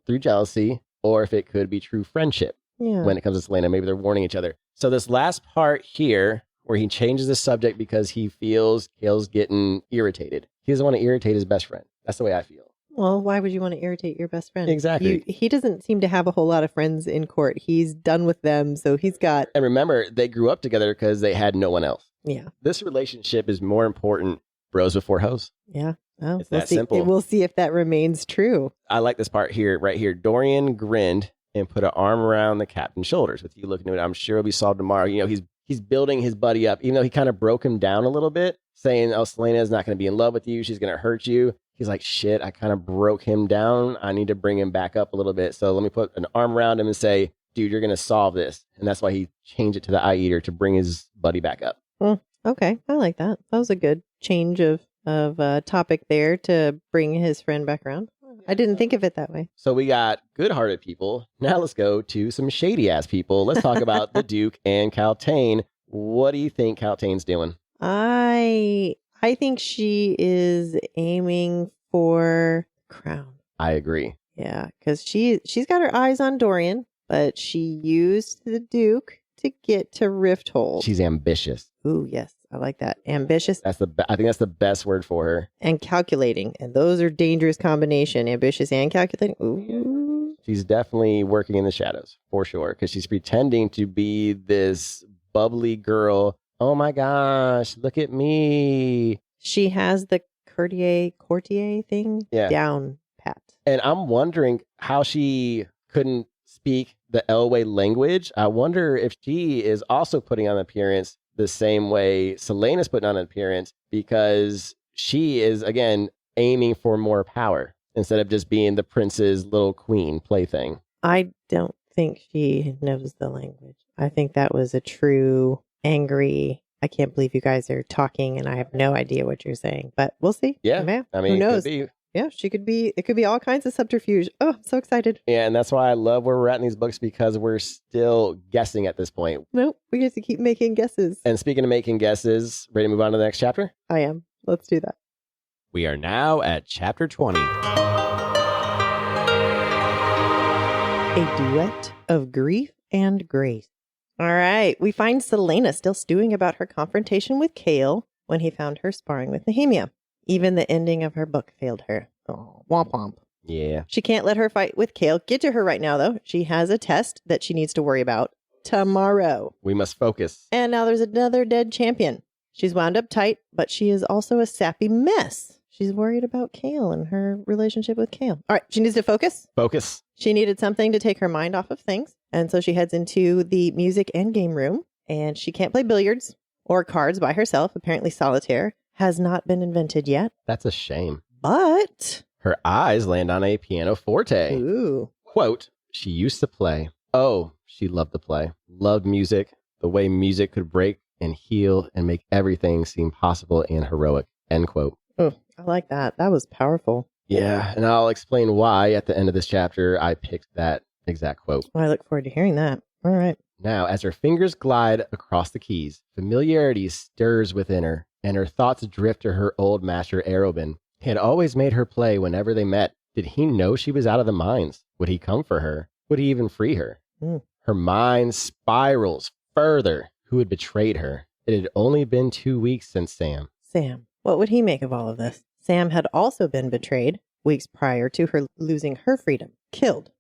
through jealousy, or if it could be true friendship. Yeah. When it comes to Celaena, maybe they're warning each other. So this last part here, where he changes the subject because he feels Chaol's getting irritated. He doesn't want to irritate his best friend. That's the way I feel. Well, why would you want to irritate your best friend? Exactly. He doesn't seem to have a whole lot of friends in court. He's done with them, so he's got... And remember, they grew up together because they had no one else. Yeah. This relationship is more important, bros before hoes. Yeah. Oh, it's that simple. We'll see if that remains true. I like this part here, right here. Dorian grinned and put an arm around the captain's shoulders. With you looking at it, I'm sure it'll be solved tomorrow. You know, he's building his buddy up, even though he kind of broke him down a little bit, saying, oh, Celaena is not going to be in love with you. She's going to hurt you. He's like, shit, I kind of broke him down. I need to bring him back up a little bit. So let me put an arm around him and say, dude, you're going to solve this. And that's why he changed it to the eye eater to bring his buddy back up. Okay. I like that. That was a good change of topic there to bring his friend back around. I didn't think of it that way. So we got good-hearted people. Now let's go to some shady-ass people. Let's talk about the Duke and Celaena. What do you think Celaena's doing? I think she is aiming for the crown. I agree. Yeah, because she's got her eyes on Dorian, but she used the Duke to get to Rifthold. She's ambitious. Ooh, yes. I like that. Ambitious. I think that's the best word for her. And calculating. And those are dangerous combination. Ambitious and calculating. Ooh. She's definitely working in the shadows, for sure. Because she's pretending to be this bubbly girl. Oh my gosh, look at me. She has the courtier thing down pat. And I'm wondering how she couldn't speak the Elway language. I wonder if she is also putting on an appearance the same way Celaena's putting on an appearance, because she is, again, aiming for more power instead of just being the prince's little queen plaything. I don't think she knows the language. I think that was a true angry, I can't believe you guys are talking and I have no idea what you're saying, but we'll see. Yeah. I mean, who knows? Could be. Yeah, she could be, it could be all kinds of subterfuge. Oh, I'm so excited. Yeah, and that's why I love where we're at in these books, because we're still guessing at this point. Nope, we get to keep making guesses. And speaking of making guesses, ready to move on to the next chapter? I am. Let's do that. We are now at chapter 20. A duet of grief and grace. All right, we find Celaena still stewing about her confrontation with Chaol when he found her sparring with Nehemia. Even the ending of her book failed her. Oh, womp womp. Yeah. She can't let her fight with Chaol get to her right now, though. She has a test that she needs to worry about tomorrow. We must focus. And now there's another dead champion. She's wound up tight, but she is also a sappy mess. She's worried about Chaol and her relationship with Chaol. All right, she needs to focus. Focus. She needed something to take her mind off of things. And so she heads into the music and game room. And she can't play billiards or cards by herself. Apparently solitaire has not been invented yet. That's a shame. But Her eyes land on a pianoforte. Ooh. Quote, she used to play. Oh, she loved to play. Loved music. The way music could break and heal and make everything seem possible and heroic. End quote. Oh, I like that. That was powerful. Yeah, and I'll explain why at the end of this chapter I picked that exact quote. Well, I look forward to hearing that. All right. Now, as her fingers glide across the keys, familiarity stirs within her, and her thoughts drift to her old master Arobin. He had always made her play whenever they met. Did he know she was out of the mines? Would he come for her? Would he even free her? Her mind spirals further. Who had betrayed her? It had only been 2 weeks since Sam. Sam. What would he make of all of this? Sam had also been betrayed weeks prior to her losing her freedom. Killed.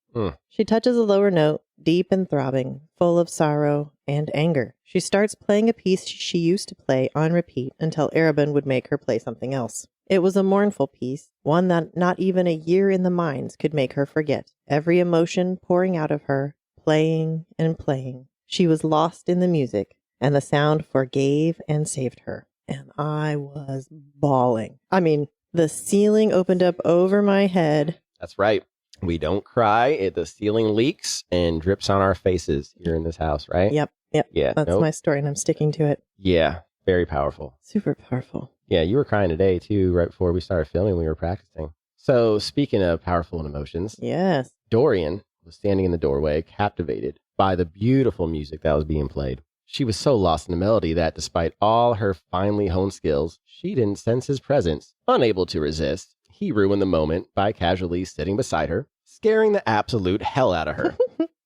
She touches a lower note, deep and throbbing, full of sorrow and anger. She starts playing a piece she used to play on repeat until Arobin would make her play something else. It was a mournful piece, one that not even a year in the mines could make her forget. Every emotion pouring out of her, playing and playing. She was lost in the music, and the sound forgave and saved her. And I was bawling. I mean, the ceiling opened up over my head. That's right. We don't cry. The ceiling leaks and drips on our faces here in this house, right? Yep. Yeah. That's my story, and I'm sticking to it. Yeah. Very powerful. Super powerful. Yeah, you were crying today, too, right before we started filming. We were practicing. So, speaking of powerful emotions, yes, Dorian was standing in the doorway, captivated by the beautiful music that was being played. She was so lost in the melody that despite all her finely honed skills, she didn't sense his presence. Unable to resist, he ruined the moment by casually sitting beside her, scaring the absolute hell out of her.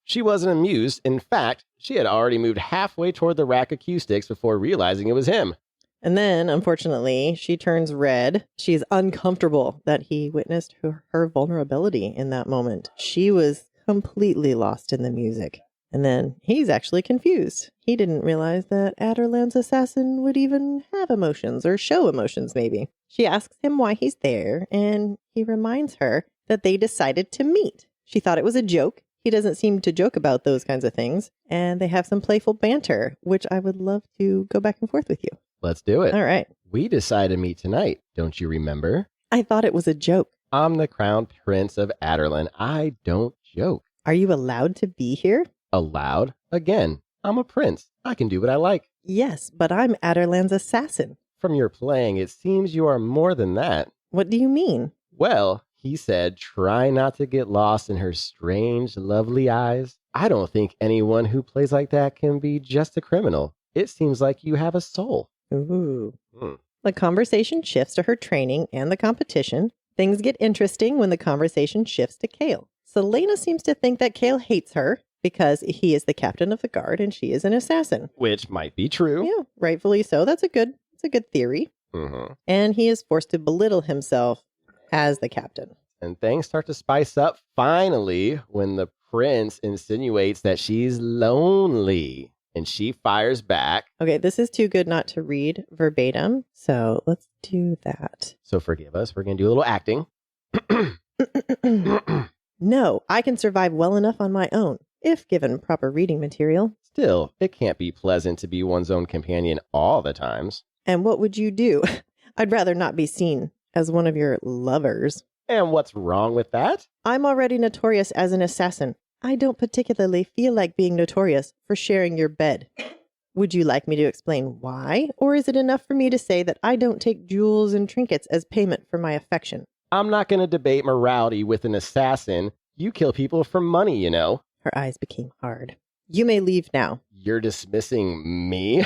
She wasn't amused. In fact, she had already moved halfway toward the rack of cue sticks before realizing it was him. And then, unfortunately, she turns red. She's uncomfortable that he witnessed her vulnerability in that moment. She was completely lost in the music. And then he's actually confused. He didn't realize that Adarlan's assassin would even have emotions or show emotions, maybe. She asks him why he's there, and he reminds her that they decided to meet. She thought it was a joke. He doesn't seem to joke about those kinds of things. And they have some playful banter, which I would love to go back and forth with you. Let's do it. All right. We decided to meet tonight. Don't you remember? I thought it was a joke. I'm the crown prince of Adarlan. I don't joke. Are you allowed to be here? Allowed? Again, I'm a prince. I can do what I like. Yes, but I'm Adarlan's assassin. From your playing, it seems you are more than that. What do you mean? Well, he said, try not to get lost in her strange, lovely eyes. I don't think anyone who plays like that can be just a criminal. It seems like you have a soul. Ooh. The conversation shifts to her training and the competition. Things get interesting when the conversation shifts to Chaol. Celaena seems to think that Chaol hates her because he is the captain of the guard and she is an assassin. Which might be true. Yeah, rightfully so. That's a good theory. And he is forced to belittle himself as the captain. And things start to spice up finally when the prince insinuates that she's lonely. And she fires back. Okay, this is too good not to read verbatim, so let's do that. So forgive us. We're going to do a little acting. No, I can survive well enough on my own, if given proper reading material. Still, it can't be pleasant to be one's own companion all the times. And what would you do? I'd rather not be seen as one of your lovers. And what's wrong with that? I'm already notorious as an assassin. I don't particularly feel like being notorious for sharing your bed. Would you like me to explain why? Or is it enough for me to say that I don't take jewels and trinkets as payment for my affection? I'm not going to debate morality with an assassin. You kill people for money, you know. Her eyes became hard. You may leave now. You're dismissing me?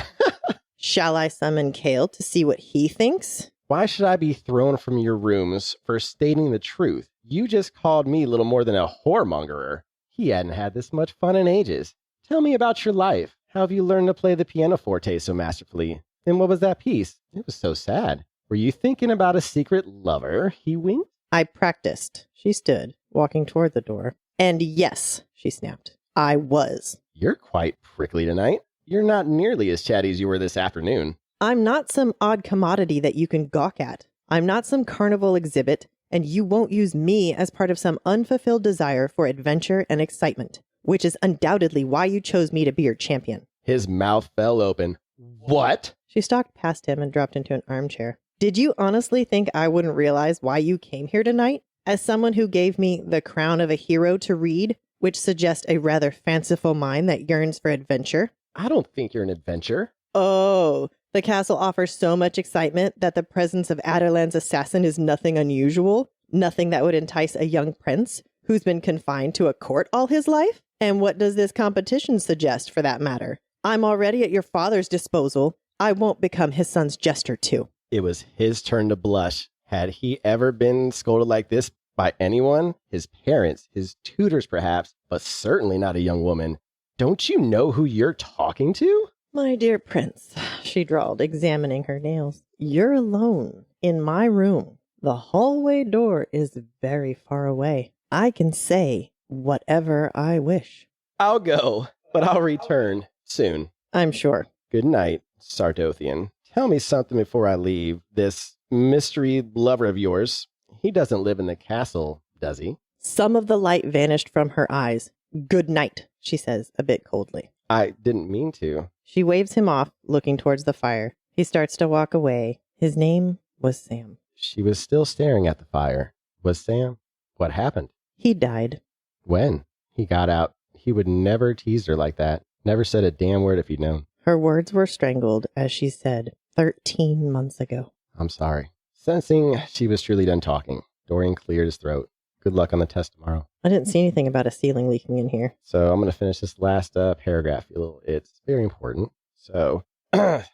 Shall I summon Chaol to see what he thinks? Why should I be thrown from your rooms for stating the truth? You just called me little more than a whoremongerer. He hadn't had this much fun in ages. Tell me about your life. How have you learned to play the pianoforte so masterfully? And what was that piece? It was so sad. Were you thinking about a secret lover? He winked. I practiced. She stood, walking toward the door. And yes, she snapped. I was. You're quite prickly tonight. You're not nearly as chatty as you were this afternoon. I'm not some odd commodity that you can gawk at. I'm not some carnival exhibit. And you won't use me as part of some unfulfilled desire for adventure and excitement, which is undoubtedly why you chose me to be your champion. His mouth fell open. What? She stalked past him and dropped into an armchair. Did you honestly think I wouldn't realize why you came here tonight? As someone who gave me The Crown of a Hero to read, which suggests a rather fanciful mind that yearns for adventure. I don't think you're an adventure. Oh, the castle offers so much excitement that the presence of Adarlan's assassin is nothing unusual, nothing that would entice a young prince who's been confined to a court all his life. And what does this competition suggest, for that matter? I'm already at your father's disposal. I won't become his son's jester too. It was his turn to blush. Had he ever been scolded like this by anyone? His parents, his tutors perhaps, but certainly not a young woman. Don't you know who you're talking to? My dear prince, she drawled, examining her nails. You're alone in my room. The hallway door is very far away. I can say whatever I wish. I'll go, but I'll return soon. I'm sure. Good night, Sardothian. Tell me something before I leave. This mystery lover of yours, he doesn't live in the castle, does he? Some of the light vanished from her eyes. Good night, she says, a bit coldly. I didn't mean to. She waves him off, looking towards the fire. He starts to walk away. His name was Sam. She was still staring at the fire. Was Sam? What happened? He died. When? He got out. He would never tease her like that. Never said a damn word if he'd known. Her words were strangled as she said, 13 months ago. I'm sorry. Sensing she was truly done talking, Dorian cleared his throat. Good luck on the test tomorrow. I didn't see anything about a ceiling leaking in here. So I'm going to finish this last paragraph. It's very important. So,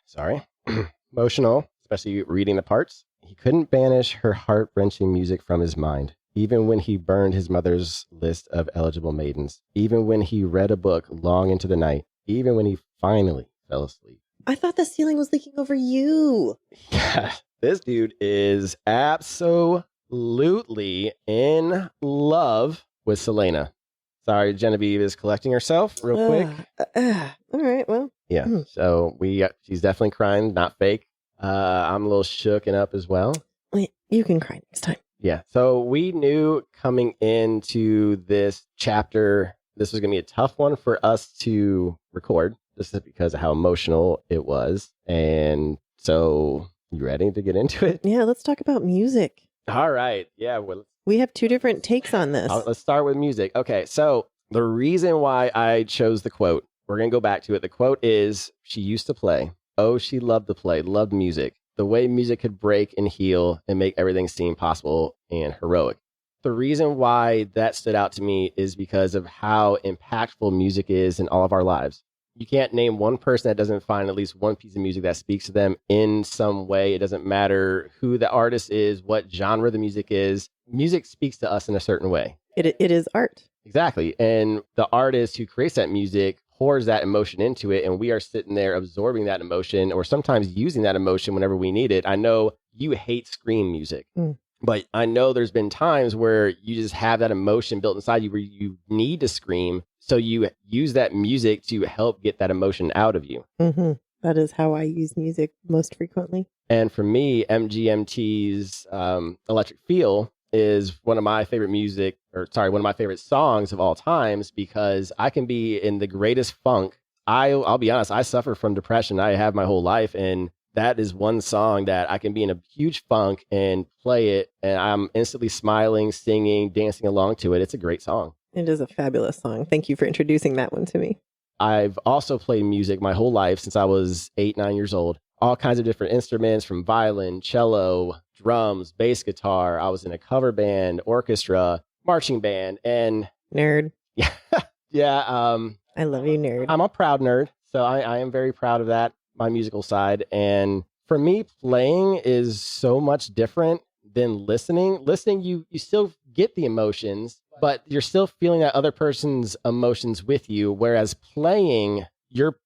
sorry. Emotional, especially reading the parts. He couldn't banish her heart-wrenching music from his mind, even when he burned his mother's list of eligible maidens, even when he read a book long into the night, even when he finally fell asleep. I thought the ceiling was leaking over you. Yeah, this dude is absolutely in love with Celaena. Sorry, Genevieve is collecting herself real quick. All right, well. Yeah, so she's definitely crying, not fake. I'm a little shooken up as well. Wait, you can cry next time. Yeah, so we knew coming into this chapter, this was going to be a tough one for us to record. This is because of how emotional it was. And so, you ready to get into it? Yeah, let's talk about music. All right. Yeah, well, we have two different takes on this. Let's start with music. Okay, so the reason why I chose the quote, we're going to go back to it. The quote is, she used to play. Oh, she loved to play, loved music. The way music could break and heal and make everything seem possible and heroic. The reason why that stood out to me is because of how impactful music is in all of our lives. You can't name one person that doesn't find at least one piece of music that speaks to them in some way. It doesn't matter who the artist is, what genre the music is. Music speaks to us in a certain way. It is art. Exactly. And the artist who creates that music pours that emotion into it, and we are sitting there absorbing that emotion or sometimes using that emotion whenever we need it. I know you hate scream music, but I know there's been times where you just have that emotion built inside you where you need to scream. So you use that music to help get that emotion out of you. Mm-hmm. That is how I use music most frequently. And for me, MGMT's Electric Feel is one of my favorite one of my favorite songs of all times, because I can be in the greatest funk. I'll be honest, I suffer from depression. I have my whole life. And that is one song that I can be in a huge funk and play it, and I'm instantly smiling, singing, dancing along to it. It's a great song. It is a fabulous song. Thank you for introducing that one to me. I've also played music my whole life since I was 8, 9 years old. All kinds of different instruments, from violin, cello, drums, bass guitar. I was in a cover band, orchestra, marching band, and... Nerd. Yeah. Yeah. I love you, nerd. I'm a proud nerd, so I am very proud of that, my musical side. And for me, playing is so much different than listening. Listening, you still get the emotions, but you're still feeling that other person's emotions with you. Whereas playing, you're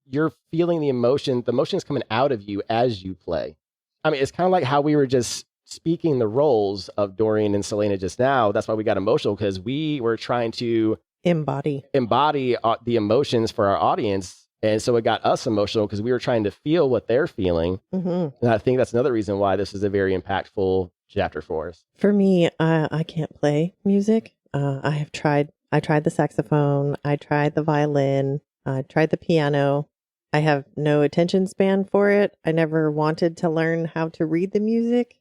feeling the emotions coming out of you as you play. I mean, it's kind of like how we were just speaking the roles of Dorian and Celaena just now. That's why we got emotional, because we were trying to embody the emotions for our audience. And so it got us emotional because we were trying to feel what they're feeling. Mm-hmm. And I think that's another reason why this is a very impactful chapter for us. For me, I can't play music. I tried the saxophone. I tried the violin. I tried the piano. I have no attention span for it. I never wanted to learn how to read the music,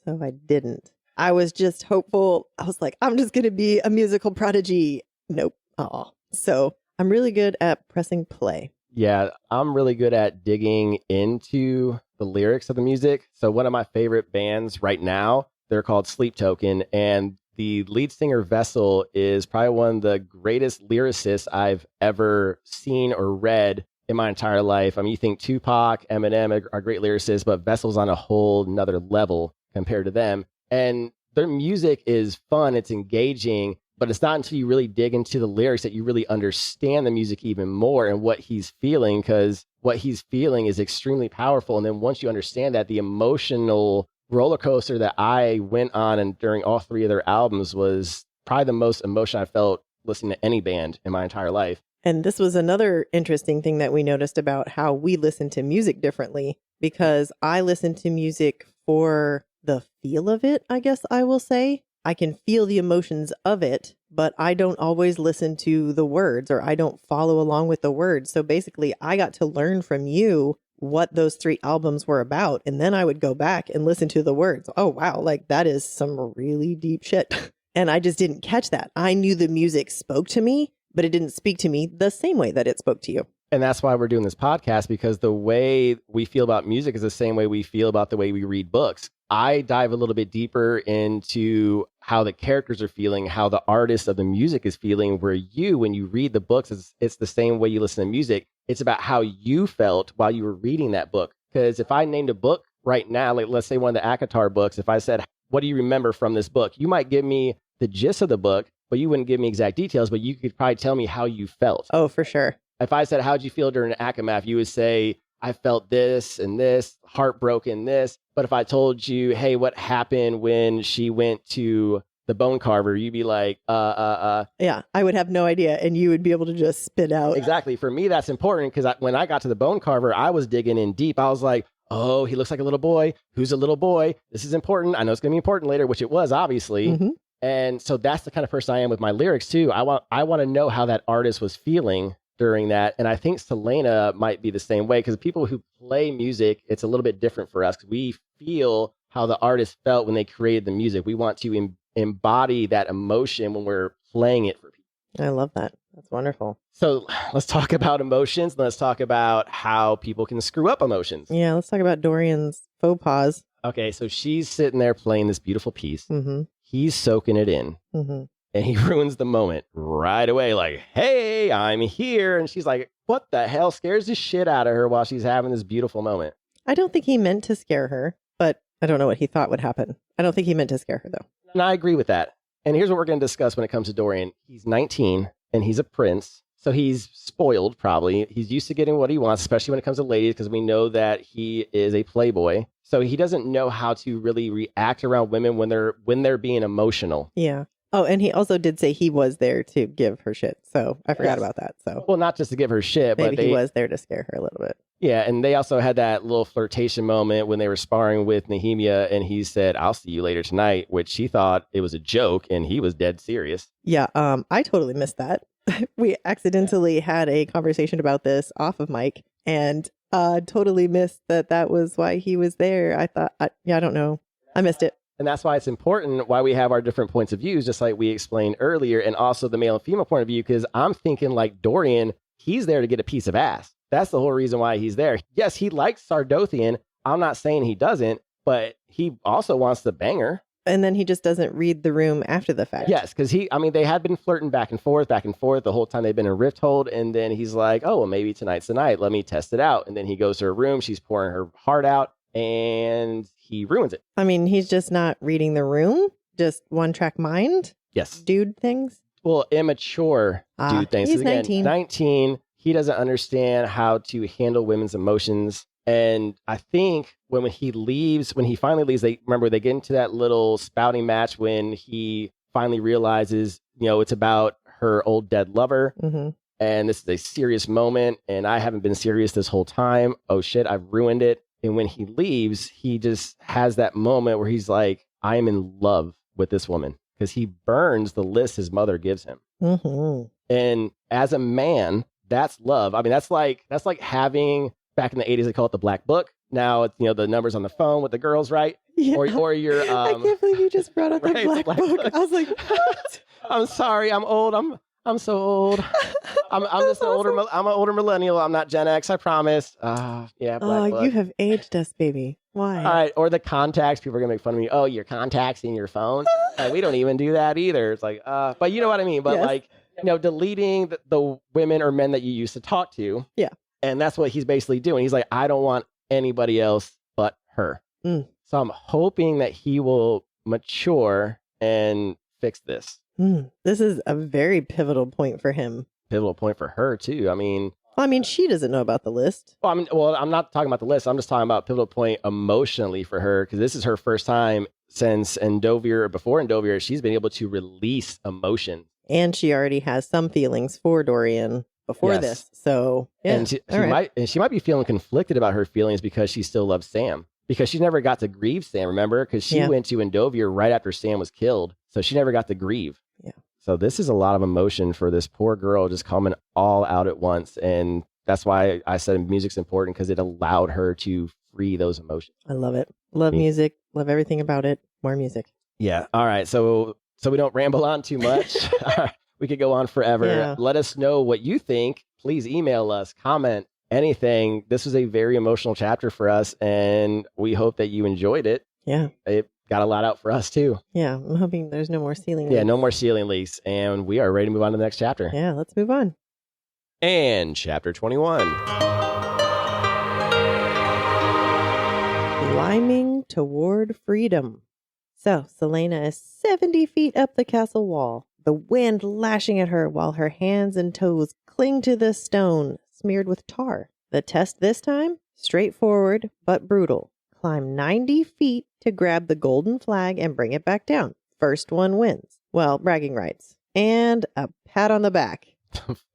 so I didn't. I was just hopeful. I was like, I'm just going to be a musical prodigy. Nope. So I'm really good at pressing play. Yeah, I'm really good at digging into the lyrics of the music. So one of my favorite bands right now, they're called Sleep Token, and the lead singer Vessel is probably one of the greatest lyricists I've ever seen or read in my entire life. I mean, you think Tupac, Eminem are great lyricists, but Vessel's on a whole nother level compared to them. And their music is fun, it's engaging, but it's not until you really dig into the lyrics that you really understand the music even more and what he's feeling, because what he's feeling is extremely powerful. And then once you understand that, the emotional roller coaster that I went on and during all three of their albums was probably the most emotion I felt listening to any band in my entire life. And this was another interesting thing that we noticed about how we listen to music differently, because I listen to music for the feel of it, I guess I will say. I can feel the emotions of it, but I don't always listen to the words, or I don't follow along with the words. So basically, I got to learn from you what those three albums were about. And then I would go back and listen to the words. Oh, wow. Like that is some really deep shit. And I just didn't catch that. I knew the music spoke to me, but it didn't speak to me the same way that it spoke to you. And that's why we're doing this podcast, because the way we feel about music is the same way we feel about the way we read books. I dive a little bit deeper into how the characters are feeling, how the artist of the music is feeling, where you, when you read the books, it's the same way you listen to music. It's about how you felt while you were reading that book. Because if I named a book right now, like let's say one of the ACOTAR books, if I said, what do you remember from this book? You might give me the gist of the book, but you wouldn't give me exact details, but you could probably tell me how you felt. Oh, for sure. If I said, how'd you feel during an ACOMAF? You would say, I felt this and this, heartbroken this. But if I told you, hey, what happened when she went to the bone carver? You'd be like, Yeah, I would have no idea. And you would be able to just spit out. Exactly. For me, that's important because when I got to the bone carver, I was digging in deep. I was like, oh, he looks like a little boy. Who's a little boy? This is important. I know it's going to be important later, which it was, obviously. Mm-hmm. And so that's the kind of person I am with my lyrics, too. I want to know how that artist was feeling during that. And I think Celaena might be the same way, because people who play music, it's a little bit different for us because we feel how the artist felt when they created the music. We want to embody that emotion when we're playing it for people. I love that. That's wonderful. So let's talk about emotions. Let's talk about how people can screw up emotions. Yeah, let's talk about Dorian's faux pas. Okay, so she's sitting there playing this beautiful piece. Mm-hmm. He's soaking it in. Mm-hmm. And he ruins the moment right away. Like, hey, I'm here. And she's like, what the hell? Scares the shit out of her while she's having this beautiful moment. I don't think he meant to scare her, but I don't know what he thought would happen. I don't think he meant to scare her, though. And I agree with that. And here's what we're going to discuss when it comes to Dorian. He's 19 and he's a prince. So he's spoiled, probably. He's used to getting what he wants, especially when it comes to ladies, because we know that he is a playboy. So he doesn't know how to really react around women when they're being emotional. Yeah. Oh, and he also did say he was there to give her shit. So I forgot about that. So well, not just to give her shit, maybe but he was there to scare her a little bit. Yeah, and they also had that little flirtation moment when they were sparring with Nehemia, and he said, I'll see you later tonight, which she thought it was a joke, and he was dead serious. Yeah, I totally missed that. We accidentally had a conversation about this off of mic, and totally missed that was why he was there. I thought, I don't know. I missed it. And that's why it's important why we have our different points of views, just like we explained earlier, and also the male and female point of view, because I'm thinking like Dorian, he's there to get a piece of ass. That's the whole reason why he's there. Yes, he likes Sardothian. I'm not saying he doesn't, but he also wants to bang her. And then he just doesn't read the room after the fact. Yes, because they had been flirting back and forth the whole time they've been in Rifthold. And then he's like, oh, well, maybe tonight's the night. Let me test it out. And then he goes to her room. She's pouring her heart out and he ruins it. I mean, he's just not reading the room. Just one track mind. Yes. Dude things. Well, immature dude things. He's again, 19. 19. He doesn't understand how to handle women's emotions. And I think when he finally leaves, they get into that little spouting match when he finally realizes, it's about her old dead lover. Mm-hmm. And this is a serious moment. And I haven't been serious this whole time. Oh shit, I've ruined it. And when he leaves, he just has that moment where he's like, I am in love with this woman, because he burns the list his mother gives him. Mm-hmm. And as a man, that's love. I mean, that's like having, back in the 80s, they call it the black book. Now it's, the numbers on the phone with the girls, right? Yeah. or your I can't believe you just brought up the right, black book. I was like, what? I'm sorry, I'm old. I'm so old. I'm just an older. I'm an older millennial. I'm not Gen X. I promise. Yeah. Black book. You have aged us, baby. Why? All right. Or the contacts. People are gonna make fun of me. Oh, your contacts in your phone. Like, we don't even do that either. It's like, but you know what I mean. But Yes. like, deleting the women or men that you used to talk to. Yeah. And that's what he's basically doing. He's like, I don't want anybody else but her. Mm. So I'm hoping that he will mature and fix this. This is a very pivotal point for him. Pivotal point for her too. I mean, she doesn't know about the list. Well, I'm not talking about the list. I'm just talking about pivotal point emotionally for her, because this is her first time since Endovir, before Endovir, she's been able to release emotion. And she already has some feelings for Dorian before this. So, yeah. And she might be feeling conflicted about her feelings because she still loves Sam. Because she never got to grieve Sam, remember? Because she went to Endovir right after Sam was killed. So she never got to grieve. Yeah. So this is a lot of emotion for this poor girl just coming all out at once. And that's why I said music's important, because it allowed her to free those emotions. I love it. Love music. Love everything about it. More music. Yeah. All right. So we don't ramble on too much. We could go on forever. Yeah. Let us know what you think. Please email us, comment, anything. This was a very emotional chapter for us, and we hope that you enjoyed it. Yeah. It got a lot out for us too. Yeah. I'm hoping there's no more ceiling leaks. Yeah, no more ceiling leaks. And we are ready to move on to the next chapter. Yeah, let's move on. And chapter 21. Climbing toward freedom. So, Celaena is 70 feet up the castle wall, the wind lashing at her while her hands and toes cling to the stone smeared with tar. The test this time? Straightforward, but brutal. Climb 90 feet to grab the golden flag and bring it back down. First one wins. Well, bragging rights. And a pat on the back.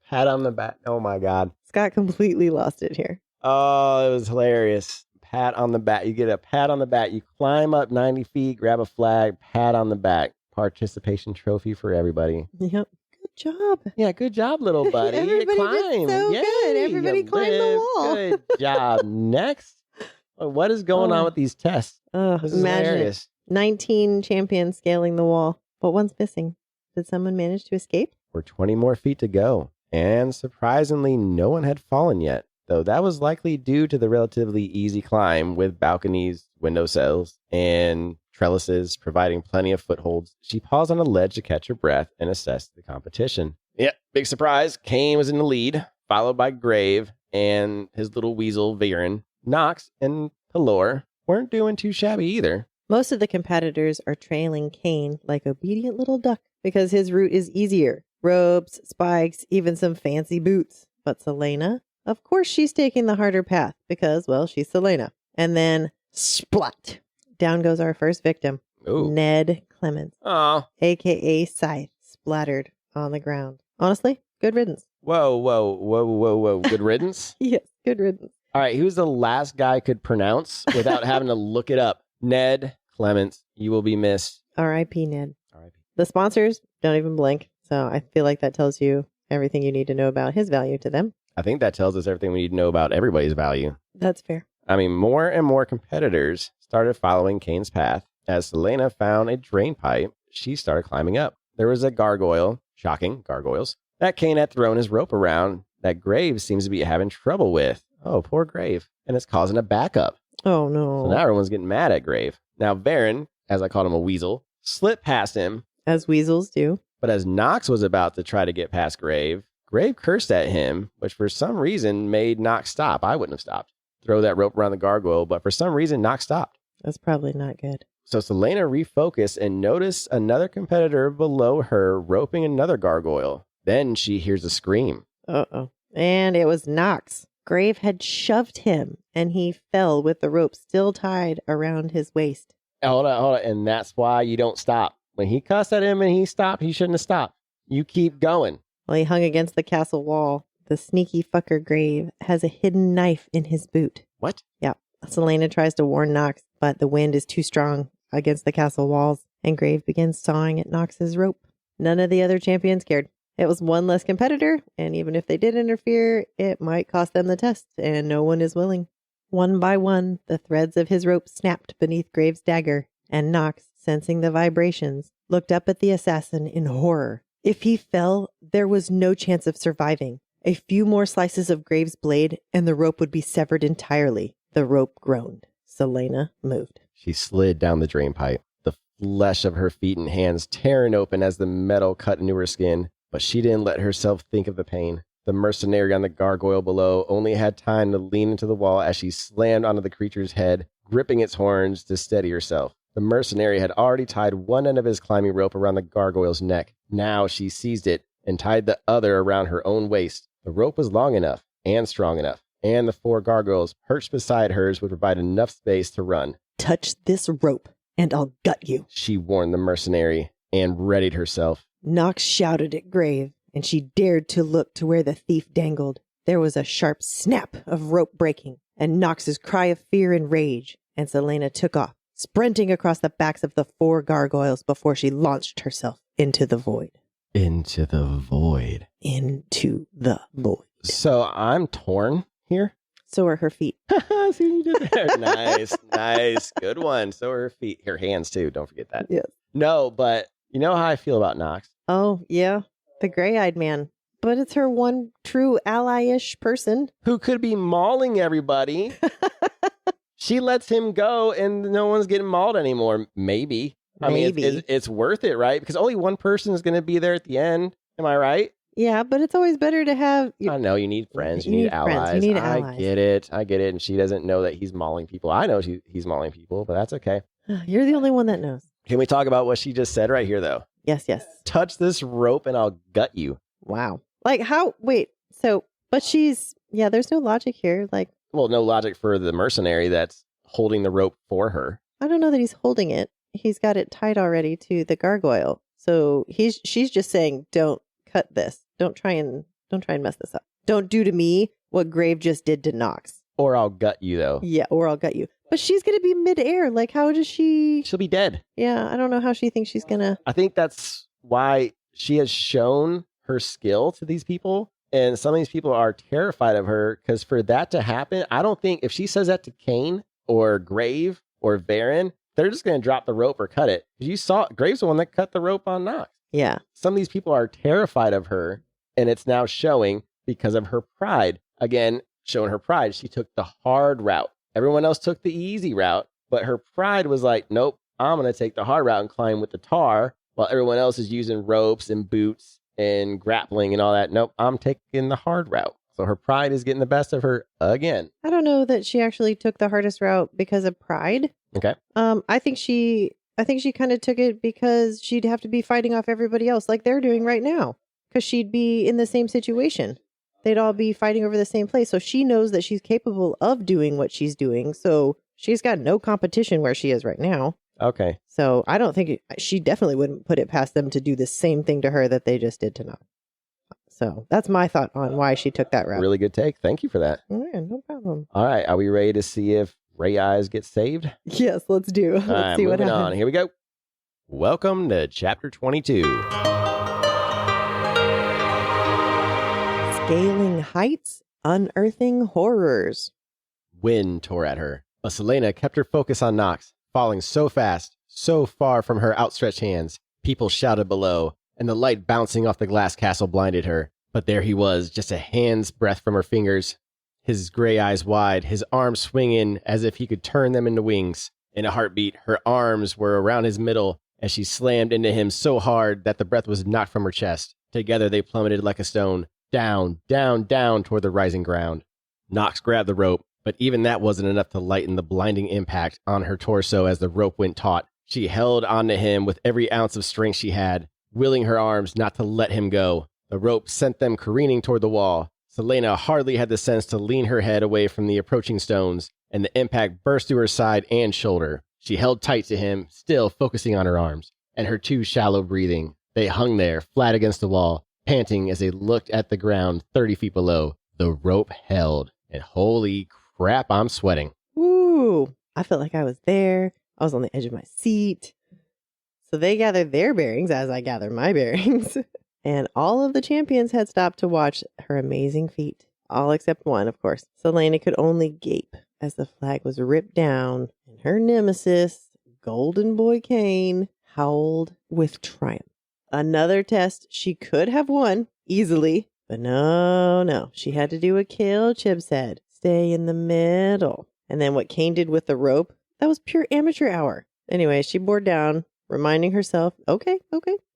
Pat on the back. Oh my God. Scott completely lost it here. Oh, it was hilarious. Pat on the back. You get a pat on the back. You climb up 90 feet, grab a flag, pat on the back. Participation trophy for everybody. Yep. Good job. Yeah, good job, little buddy. Everybody you climbed. did so Yay, good. Everybody climbed the wall. Good job. Next. What is going on with these tests? This is imagine hilarious. 19 champions scaling the wall, but one's missing. Did someone manage to escape? We're 20 more feet to go. And surprisingly, no one had fallen yet, though that was likely due to the relatively easy climb with balconies, windowsills, and trellises providing plenty of footholds. She paused on a ledge to catch her breath and assess the competition. Yep, big surprise. Kane was in the lead, followed by Grave and his little weasel, Viren. Nox and Pelor weren't doing too shabby either. Most of the competitors are trailing Kane like obedient little duck because his route is easier. Robes, spikes, even some fancy boots. But Celaena, of course she's taking the harder path because, well, she's Celaena. And then, splat! Down goes our first victim, Ooh. Ned Clemens, Oh. a.k.a. Scythe, splattered on the ground. Honestly, good riddance. Whoa. Good riddance? Yes, good riddance. All right, who's the last guy I could pronounce without having to look it up? Ned Clements, you will be missed. R.I.P. Ned. R.I.P. The sponsors don't even blink, so I feel like that tells you everything you need to know about his value to them. I think that tells us everything we need to know about everybody's value. That's fair. I mean, more and more competitors started following Kane's path. As Celaena found a drain pipe, she started climbing up. There was a gargoyle, shocking, gargoyles, that Kane had thrown his rope around that Graves seems to be having trouble with. Oh, poor Grave. And it's causing a backup. Oh, no. So now everyone's getting mad at Grave. Now Varen, as I called him a weasel, slipped past him. As weasels do. But as Nox was about to try to get past Grave cursed at him, which for some reason made Nox stop. I wouldn't have stopped. Throw that rope around the gargoyle, but for some reason, Nox stopped. That's probably not good. So Celaena refocused and noticed another competitor below her roping another gargoyle. Then she hears a scream. Uh-oh. And it was Nox. Grave had shoved him, and he fell with the rope still tied around his waist. Hold on. And that's why you don't stop. When he cussed at him and he stopped, he shouldn't have stopped. You keep going. Well, he hung against the castle wall. The sneaky fucker Grave has a hidden knife in his boot. What? Yeah. Celaena tries to warn Nox, but the wind is too strong against the castle walls, and Grave begins sawing at Nox's rope. None of the other champions cared. It was one less competitor, and even if they did interfere, it might cost them the test, and no one is willing. One by one, the threads of his rope snapped beneath Graves' dagger, and Knox, sensing the vibrations, looked up at the assassin in horror. If he fell, there was no chance of surviving. A few more slices of Graves' blade, and the rope would be severed entirely. The rope groaned. Celaena moved. She slid down the drain pipe, the flesh of her feet and hands tearing open as the metal cut into her skin, but she didn't let herself think of the pain. The mercenary on the gargoyle below only had time to lean into the wall as she slammed onto the creature's head, gripping its horns to steady herself. The mercenary had already tied one end of his climbing rope around the gargoyle's neck. Now she seized it and tied the other around her own waist. The rope was long enough and strong enough, and the 4 gargoyles perched beside hers would provide enough space to run. Touch this rope, and I'll gut you, she warned the mercenary, and readied herself. Knox shouted at Grave, and she dared to look to where the thief dangled. There was a sharp snap of rope breaking, and Knox's cry of fear and rage, and Celaena took off, sprinting across the backs of the 4 gargoyles before she launched herself into the void. Into the void. Into the void. So I'm torn here. So are her feet. See what you did there. Nice. Good one. So are her feet. Her hands, too. Don't forget that. Yes. No, but you know how I feel about Knox? Oh, yeah. The gray-eyed man. But it's her one true ally-ish person. Who could be mauling everybody. She lets him go and no one's getting mauled anymore. Maybe. I mean, it's worth it, right? Because only one person is going to be there at the end. Am I right? Yeah, but it's always better to have... I know, you need friends. You need allies. You need allies. I get it. And she doesn't know that he's mauling people. I know he's mauling people, but that's okay. You're the only one that knows. Can we talk about what she just said right here, though? Yes. Touch this rope and I'll gut you. Wow. Like how... Wait, so... But she's... Yeah, there's no logic here. Like... Well, no logic for the mercenary that's holding the rope for her. I don't know that he's holding it. He's got it tied already to the gargoyle. So she's just saying, don't cut this. Don't try and mess this up. Don't do to me what Grave just did to Knox. Or I'll gut you, though. Yeah, or I'll gut you. But she's going to be midair. Like, how does she... She'll be dead. Yeah, I don't know how she thinks she's going to... I think that's why she has shown her skill to these people. And some of these people are terrified of her. Because for that to happen, I don't think... If she says that to Cain or Grave or Varen, they're just going to drop the rope or cut it. You saw Grave's the one that cut the rope on Knox. Yeah. Some of these people are terrified of her. And it's now showing because of her pride. Again, showing her pride. She took the hard route. Everyone else took the easy route. But her pride was like, nope, I'm going to take the hard route and climb with the tar. While everyone else is using ropes and boots and grappling and all that. Nope, I'm taking the hard route. So her pride is getting the best of her again. I don't know that she actually took the hardest route because of pride. Okay. I think she kind of took it because she'd have to be fighting off everybody else like they're doing right now. Because she'd be in the same situation. They'd all be fighting over the same place. So she knows that she's capable of doing what she's doing. So she's got no competition where she is right now. Okay. So I don't think she definitely wouldn't put it past them to do the same thing to her that they just did to Knox. So that's my thought on why she took that route. Really good take. Thank you for that. Yeah, no problem. All right. Are we ready to see if Ray Eyes gets saved? Yes, let's do. Let's see what happens. On. Here we go. Welcome to Chapter 22. Scaling heights, unearthing horrors. Wind tore at her, but Celaena kept her focus on Knox, falling so fast, so far from her outstretched hands. People shouted below, and the light bouncing off the glass castle blinded her. But there he was, just a hand's breadth from her fingers, his gray eyes wide, his arms swinging as if he could turn them into wings. In a heartbeat, her arms were around his middle as she slammed into him so hard that the breath was knocked from her chest. Together they plummeted like a stone, down, down, down toward the rising ground. Knox grabbed the rope, but even that wasn't enough to lighten the blinding impact on her torso as the rope went taut. She held onto him with every ounce of strength she had, willing her arms not to let him go. The rope sent them careening toward the wall. Celaena hardly had the sense to lean her head away from the approaching stones, and the impact burst through her side and shoulder. She held tight to him, still focusing on her arms, and her too shallow breathing. They hung there, flat against the wall, panting as they looked at the ground 30 feet below. The rope held, and holy crap, I'm sweating. Ooh, I felt like I was there. I was on the edge of my seat. So they gathered their bearings as I gathered my bearings. And all of the champions had stopped to watch her amazing feat. All except one, of course. Celaena could only gape as the flag was ripped down and her nemesis, Golden Boy Kane, howled with triumph. Another test she could have won easily, but no. She had to do what Chaol said. Stay in the middle. And then what Kane did with the rope, that was pure amateur hour. Anyway, she bore down, reminding herself, okay,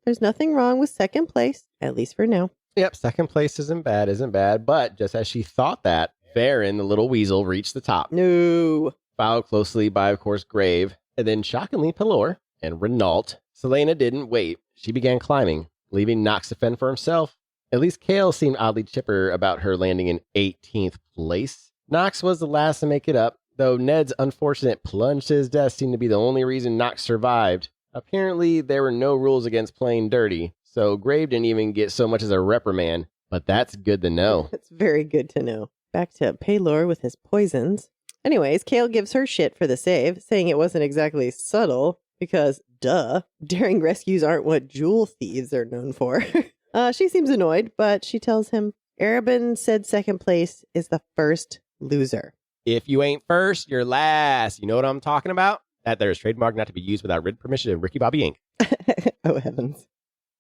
there's nothing wrong with second place, at least for now. Yep, second place isn't bad. But just as she thought that, Varen, the little weasel, reached the top. No. Followed closely by, of course, Grave, and then shockingly Pelor and Renault. Celaena didn't wait. She began climbing, leaving Nox to fend for himself. At least Chaol seemed oddly chipper about her landing in 18th place. Nox was the last to make it up, though Ned's unfortunate plunge to his death seemed to be the only reason Nox survived. Apparently, there were no rules against playing dirty, so Grave didn't even get so much as a reprimand, but that's good to know. That's very good to know. Back to Pelor with his poisons. Anyways, Chaol gives her shit for the save, saying it wasn't exactly subtle, because, duh, daring rescues aren't what jewel thieves are known for. She seems annoyed, but she tells him, Arabin said second place is the first loser. If you ain't first, you're last. You know what I'm talking about? That there is trademark not to be used without written permission of Ricky Bobby Inc. Oh, heavens.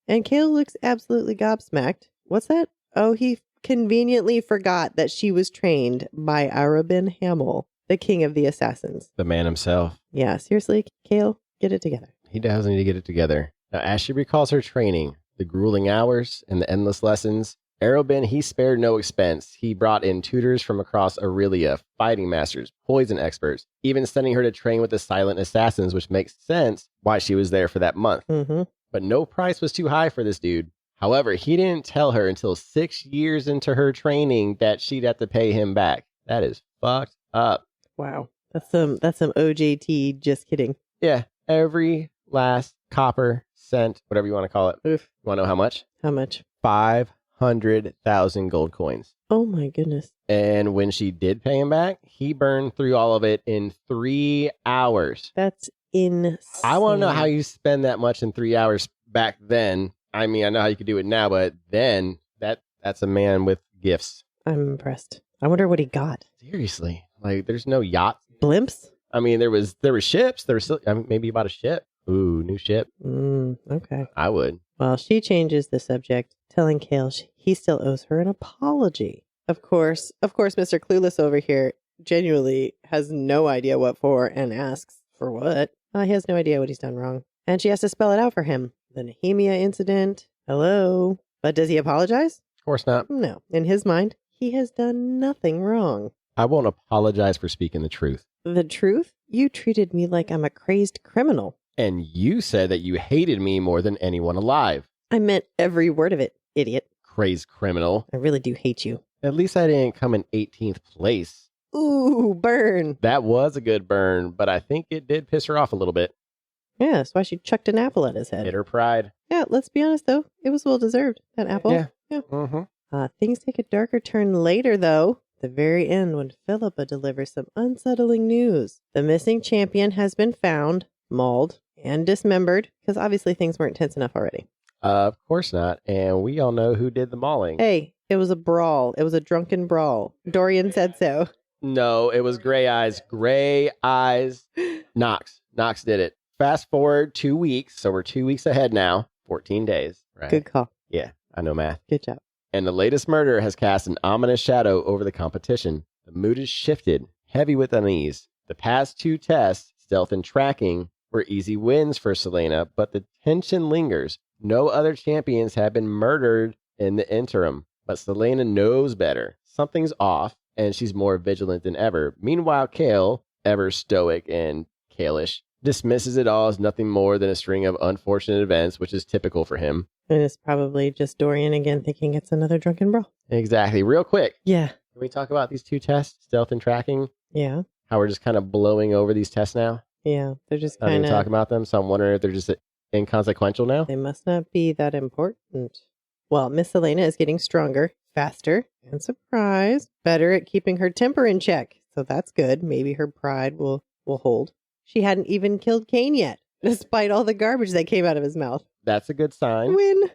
And Chaol looks absolutely gobsmacked. What's that? Oh, he conveniently forgot that she was trained by Arabin Hamel, the king of the assassins. The man himself. Yeah, seriously, Chaol, get it together. He does need to get it together. Now, as she recalls her training, the grueling hours and the endless lessons, Arobin, he spared no expense. He brought in tutors from across Aurelia, fighting masters, poison experts, even sending her to train with the silent assassins, which makes sense why she was there for that month. Mm-hmm. But no price was too high for this dude. However, he didn't tell her until 6 years into her training that she'd have to pay him back. That is fucked up. Wow. That's some OJT, just kidding. Yeah, every last copper, cent, whatever you want to call it. Oof. You want to know how much? How much? 500,000 gold coins. Oh my goodness. And when she did pay him back, he burned through all of it in 3 hours. That's insane. I want to know how you spend that much in 3 hours back then. I mean, I know how you could do it now, but then that's a man with gifts. I'm impressed. I wonder what he got. Seriously. Like, there's no yacht. Blimps? I mean, there was ships. There was still, maybe he bought a ship. Ooh, new ship. Okay. I would. Well, she changes the subject, telling Chaol he still owes her an apology. Of course, Mr. Clueless over here genuinely has no idea what for and asks for what. He has no idea what he's done wrong. And she has to spell it out for him. The Nehemia incident. Hello. But does he apologize? Of course not. No. In his mind, he has done nothing wrong. I won't apologize for speaking the truth. The truth? You treated me like I'm a crazed criminal. And you said that you hated me more than anyone alive. I meant every word of it, idiot. Crazed criminal. I really do hate you. At least I didn't come in 18th place. Ooh, burn. That was a good burn, but I think it did piss her off a little bit. Yeah, that's why she chucked an apple at his head. Hit her pride. Yeah, let's be honest, though. It was well deserved, that apple. Yeah. Mm-hmm. Things take a darker turn later, though. The very end, when Philippa delivers some unsettling news. The missing champion has been found, mauled, and dismembered, because obviously things weren't tense enough already. Of course not. And we all know who did the mauling. Hey, it was a brawl. It was a drunken brawl. Dorian said so. No, it was Gray Eyes. Gray Eyes. Nox did it. Fast forward 2 weeks. So we're 2 weeks ahead now. 14 days. Right? Good call. Yeah, I know math. Good job. And the latest murder has cast an ominous shadow over the competition. The mood is shifted, heavy with unease. The past 2 tests, stealth and tracking, were easy wins for Celaena, but the tension lingers. No other champions have been murdered in the interim, but Celaena knows better. Something's off, and she's more vigilant than ever. Meanwhile, Chaol, ever stoic and Chaolish, dismisses it all as nothing more than a string of unfortunate events, which is typical for him. And it's probably just Dorian again thinking it's another drunken brawl. Exactly. Real quick. Yeah. Can we talk about these 2 tests, stealth and tracking? Yeah. How we're just kind of blowing over these tests now? Yeah. They're just Not kind even of talking about them, so I'm wondering if they're just inconsequential now. They must not be that important. Well, Miss Celaena is getting stronger, faster, and surprise, better at keeping her temper in check. So that's good. Maybe her pride will hold. She hadn't even killed Kane yet, despite all the garbage that came out of his mouth. That's a good sign. Win.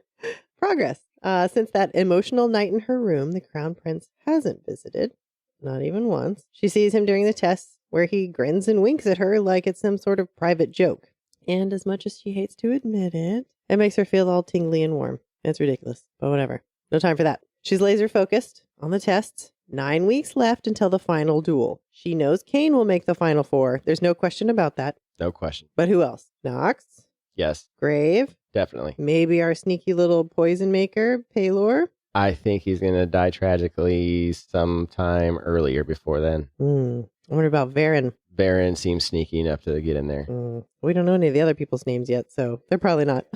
Progress. Since that emotional night in her room, the Crown Prince hasn't visited. not even once. She sees him during the tests where he grins and winks at her like it's some sort of private joke. And as much as she hates to admit it, it makes her feel all tingly and warm. It's ridiculous, but whatever. No time for that. She's laser focused on the tests. 9 weeks left until the final duel. She knows Kane will make the final 4. There's no question about that. No question. But who else? Nox? Yes. Grave? Definitely. Maybe our sneaky little poison maker, Paylor? I think he's going to die tragically sometime earlier before then. I wonder about Varen. Varen seems sneaky enough to get in there. We don't know any of the other people's names yet, so they're probably not.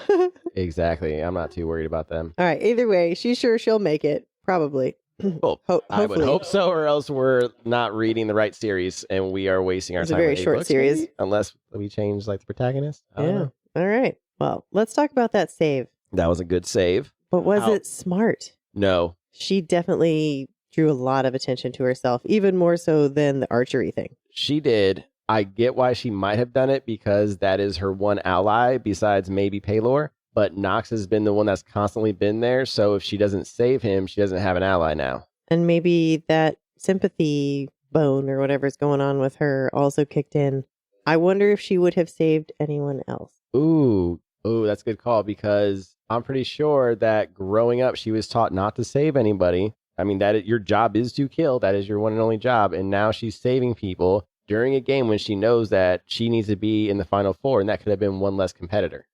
Exactly. I'm not too worried about them. All right. Either way, she's sure she'll make it. Probably. Well, I would hope so, or else we're not reading the right series and we are wasting our time. It's a very with short books, series. maybe? Unless we change like the protagonist. Yeah. All right. Well, let's talk about that save. That was a good save. But was it smart? No. She definitely drew a lot of attention to herself, even more so than the archery thing. She did. I get why she might have done it because that is her one ally besides maybe Paylor. But Nox has been the one that's constantly been there. So if she doesn't save him, she doesn't have an ally now. And maybe that sympathy bone or whatever's going on with her also kicked in. I wonder if she would have saved anyone else. Ooh, that's a good call because I'm pretty sure that growing up, she was taught not to save anybody. I mean, your job is to kill. That is your one and only job. And now she's saving people during a game when she knows that she needs to be in the final 4. And that could have been one less competitor.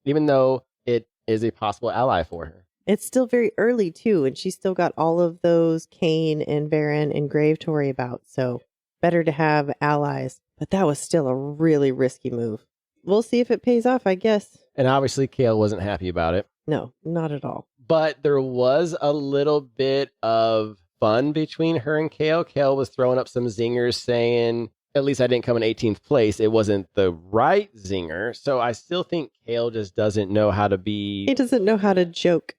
Even though it is a possible ally for her. It's still very early, too, and she's still got all of those Kane and Varen and Grave to worry about, so better to have allies. But that was still a really risky move. We'll see if it pays off, I guess. And obviously, Chaol wasn't happy about it. No, not at all. But there was a little bit of fun between her and Chaol. Chaol was throwing up some zingers saying, at least I didn't come in 18th place. It wasn't the right zinger. So I still think Chaol just doesn't know how to be... He doesn't know how to joke.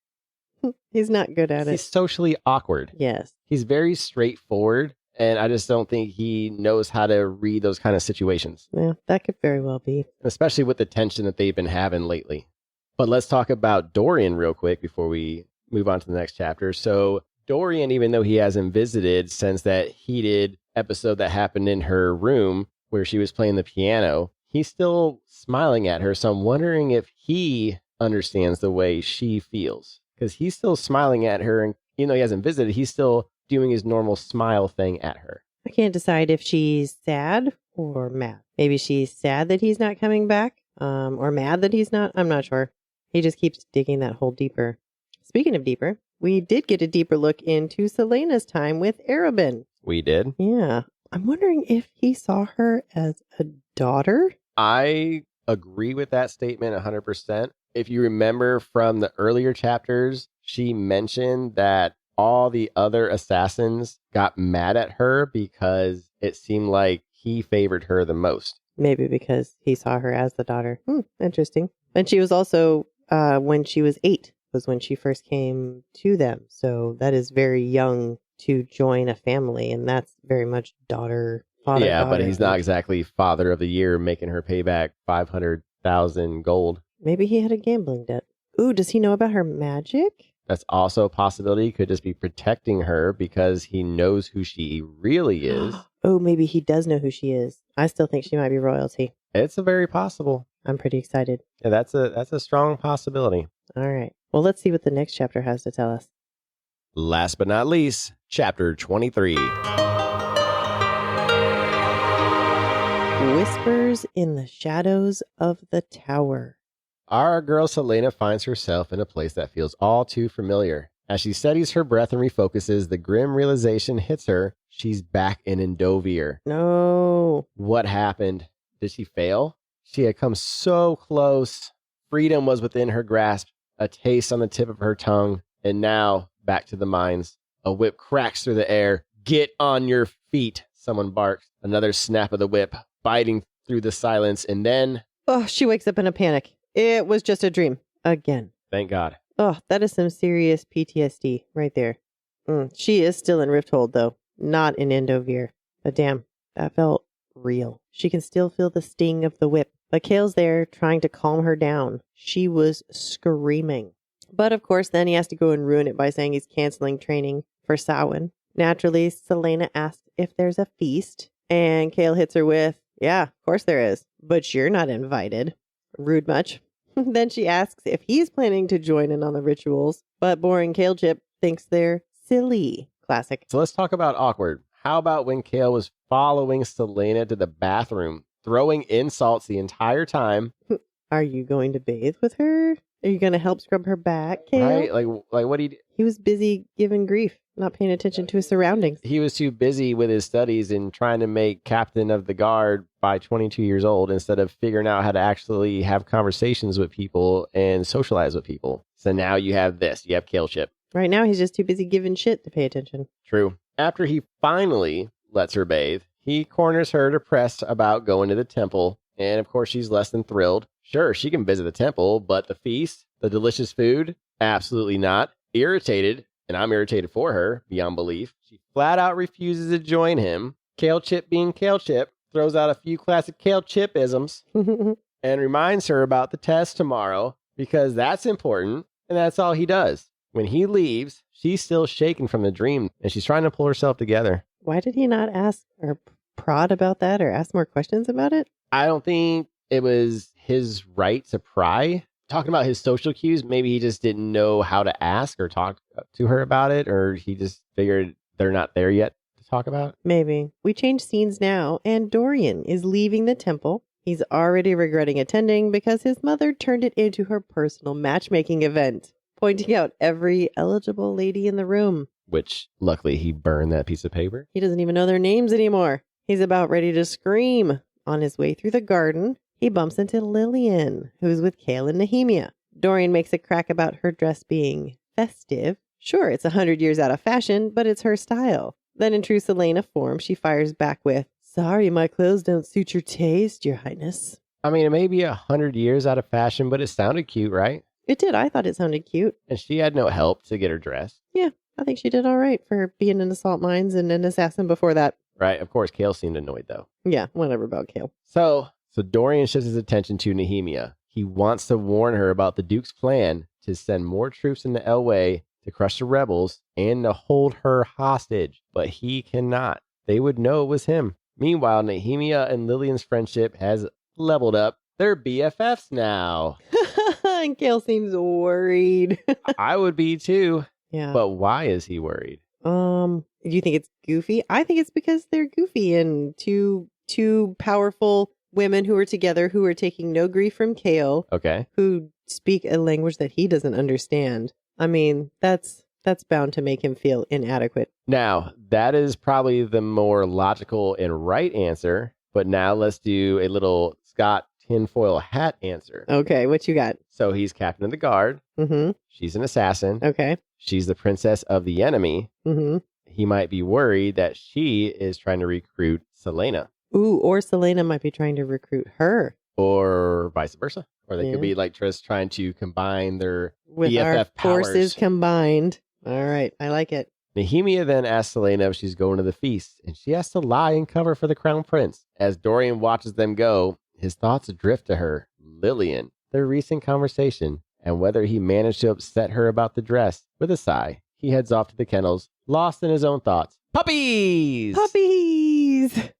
He's not good at it. He's socially awkward. Yes. He's very straightforward. And I just don't think he knows how to read those kind of situations. Yeah, that could very well be. Especially with the tension that they've been having lately. But let's talk about Dorian real quick before we move on to the next chapter. So Dorian, even though he hasn't visited since that heated episode that happened in her room where she was playing the piano, he's still smiling at her. So I'm wondering if he understands the way she feels. Because he's still smiling at her. And even though he hasn't visited, he's still doing his normal smile thing at her. I can't decide if she's sad or mad. Maybe she's sad that he's not coming back, or mad that he's not. I'm not sure. He just keeps digging that hole deeper. Speaking of deeper, we did get a deeper look into Celaena's time with Arabin. We did? Yeah. I'm wondering if he saw her as a daughter? I agree with that statement 100%. If you remember from the earlier chapters, she mentioned that all the other assassins got mad at her because it seemed like he favored her the most. Maybe because he saw her as the daughter. Interesting. And she was also, when she was 8, was when she first came to them. So that is very young to join a family. And that's very much father. Yeah, daughter. But he's not exactly father of the year making her pay back 500,000 gold. Maybe he had a gambling debt. Ooh, does he know about her magic? That's also a possibility. He could just be protecting her because he knows who she really is. Oh, maybe he does know who she is. I still think she might be royalty. It's a very possible. I'm pretty excited. Yeah, that's a strong possibility. All right. Well, let's see what the next chapter has to tell us. Last but not least, chapter 23. Whispers in the shadows of the tower. Our girl Celaena finds herself in a place that feels all too familiar. As she steadies her breath and refocuses, the grim realization hits her. She's back in Endovier. No. What happened? Did she fail? She had come so close. Freedom was within her grasp, a taste on the tip of her tongue, and now back to the mines. A whip cracks through the air. Get on your feet, someone barks. Another snap of the whip, biting through the silence, and then... Oh, she wakes up in a panic. It was just a dream. Again. Thank God. Oh, that is some serious PTSD right there. She is still in Rifthold, though. Not in Endovier. But damn, that felt real. She can still feel the sting of the whip. But Chaol's there trying to calm her down. She was screaming. But of course, then he has to go and ruin it by saying he's canceling training for Samhain. Naturally, Celaena asks if there's a feast, and Chaol hits her with, yeah, of course there is, but you're not invited. Rude much. Then she asks if he's planning to join in on the rituals, but boring Chaol Chip thinks they're silly. Classic. So let's talk about awkward. How about when Chaol was following Celaena to the bathroom, throwing insults the entire time? Are you going to bathe with her? Are you going to help scrub her back, Chaol? Right? Like what do you do? He was busy giving grief, not paying attention to his surroundings. He was too busy with his studies and trying to make captain of the guard by 22 years old instead of figuring out how to actually have conversations with people and socialize with people. So now you have this. You have Chaol Chip. Right now, he's just too busy giving shit to pay attention. True. After he finally lets her bathe, he corners her to press about going to the temple. And of course, she's less than thrilled. Sure, she can visit the temple, but the feast, the delicious food, absolutely not. Irritated, and I'm irritated for her, beyond belief. She flat out refuses to join him. Chaol Chip being Chaol Chip, throws out a few classic Chaol Chip-isms and reminds her about the test tomorrow because that's important, and that's all he does. When he leaves, she's still shaken from the dream, and she's trying to pull herself together. Why did he not ask or prod about that or ask more questions about it? I don't think it was his right to pry. Talking about his social cues, maybe he just didn't know how to ask or talk to her about it, or he just figured they're not there yet to talk about. Maybe. We change scenes now, and Dorian is leaving the temple. He's already regretting attending because his mother turned it into her personal matchmaking event, pointing out every eligible lady in the room. Which, luckily, he burned that piece of paper. He doesn't even know their names anymore. He's about ready to scream. On his way through the garden, he bumps into Lillian, who's with Chaol and Nehemia. Dorian makes a crack about her dress being festive. Sure, it's 100 years out of fashion, but it's her style. Then in true Celaena form, she fires back with, sorry, my clothes don't suit your taste, your highness. I mean, it may be 100 years out of fashion, but it sounded cute, right? It did. I thought it sounded cute. And she had no help to get her dressed. Yeah, I think she did all right for being in assault mines and an assassin before that. Right. Of course, Chaol seemed annoyed, though. Yeah, whatever about Chaol. So Dorian shifts his attention to Nehemia. He wants to warn her about the Duke's plan to send more troops into Elway to crush the rebels and to hold her hostage. But he cannot. They would know it was him. Meanwhile, Nehemia and Lillian's friendship has leveled up. They're BFFs now. And Chaol seems worried. I would be too. Yeah. But why is he worried? Do you think it's goofy? I think it's because they're goofy and two powerful women who are together who are taking no grief from Chaol. Okay. Who speak a language that he doesn't understand. I mean, that's bound to make him feel inadequate. Now, that is probably the more logical and right answer. But now let's do a little Scott tinfoil hat answer. Okay, what you got? So he's captain of the guard. Mm-hmm. She's an assassin. Okay. She's the princess of the enemy. Mm-hmm. He might be worried that she is trying to recruit Celaena. Ooh, or Celaena might be trying to recruit her. Or vice versa. Or they could be like just trying to combine their with BFF our powers. Forces combined. All right, I like it. Nehemia then asks Celaena if she's going to the feast, and she has to lie and cover for the crown prince. As Dorian watches them go, his thoughts drift to her, Lillian, their recent conversation, and whether he managed to upset her about the dress. With a sigh, he heads off to the kennels, lost in his own thoughts. Puppies! Puppies!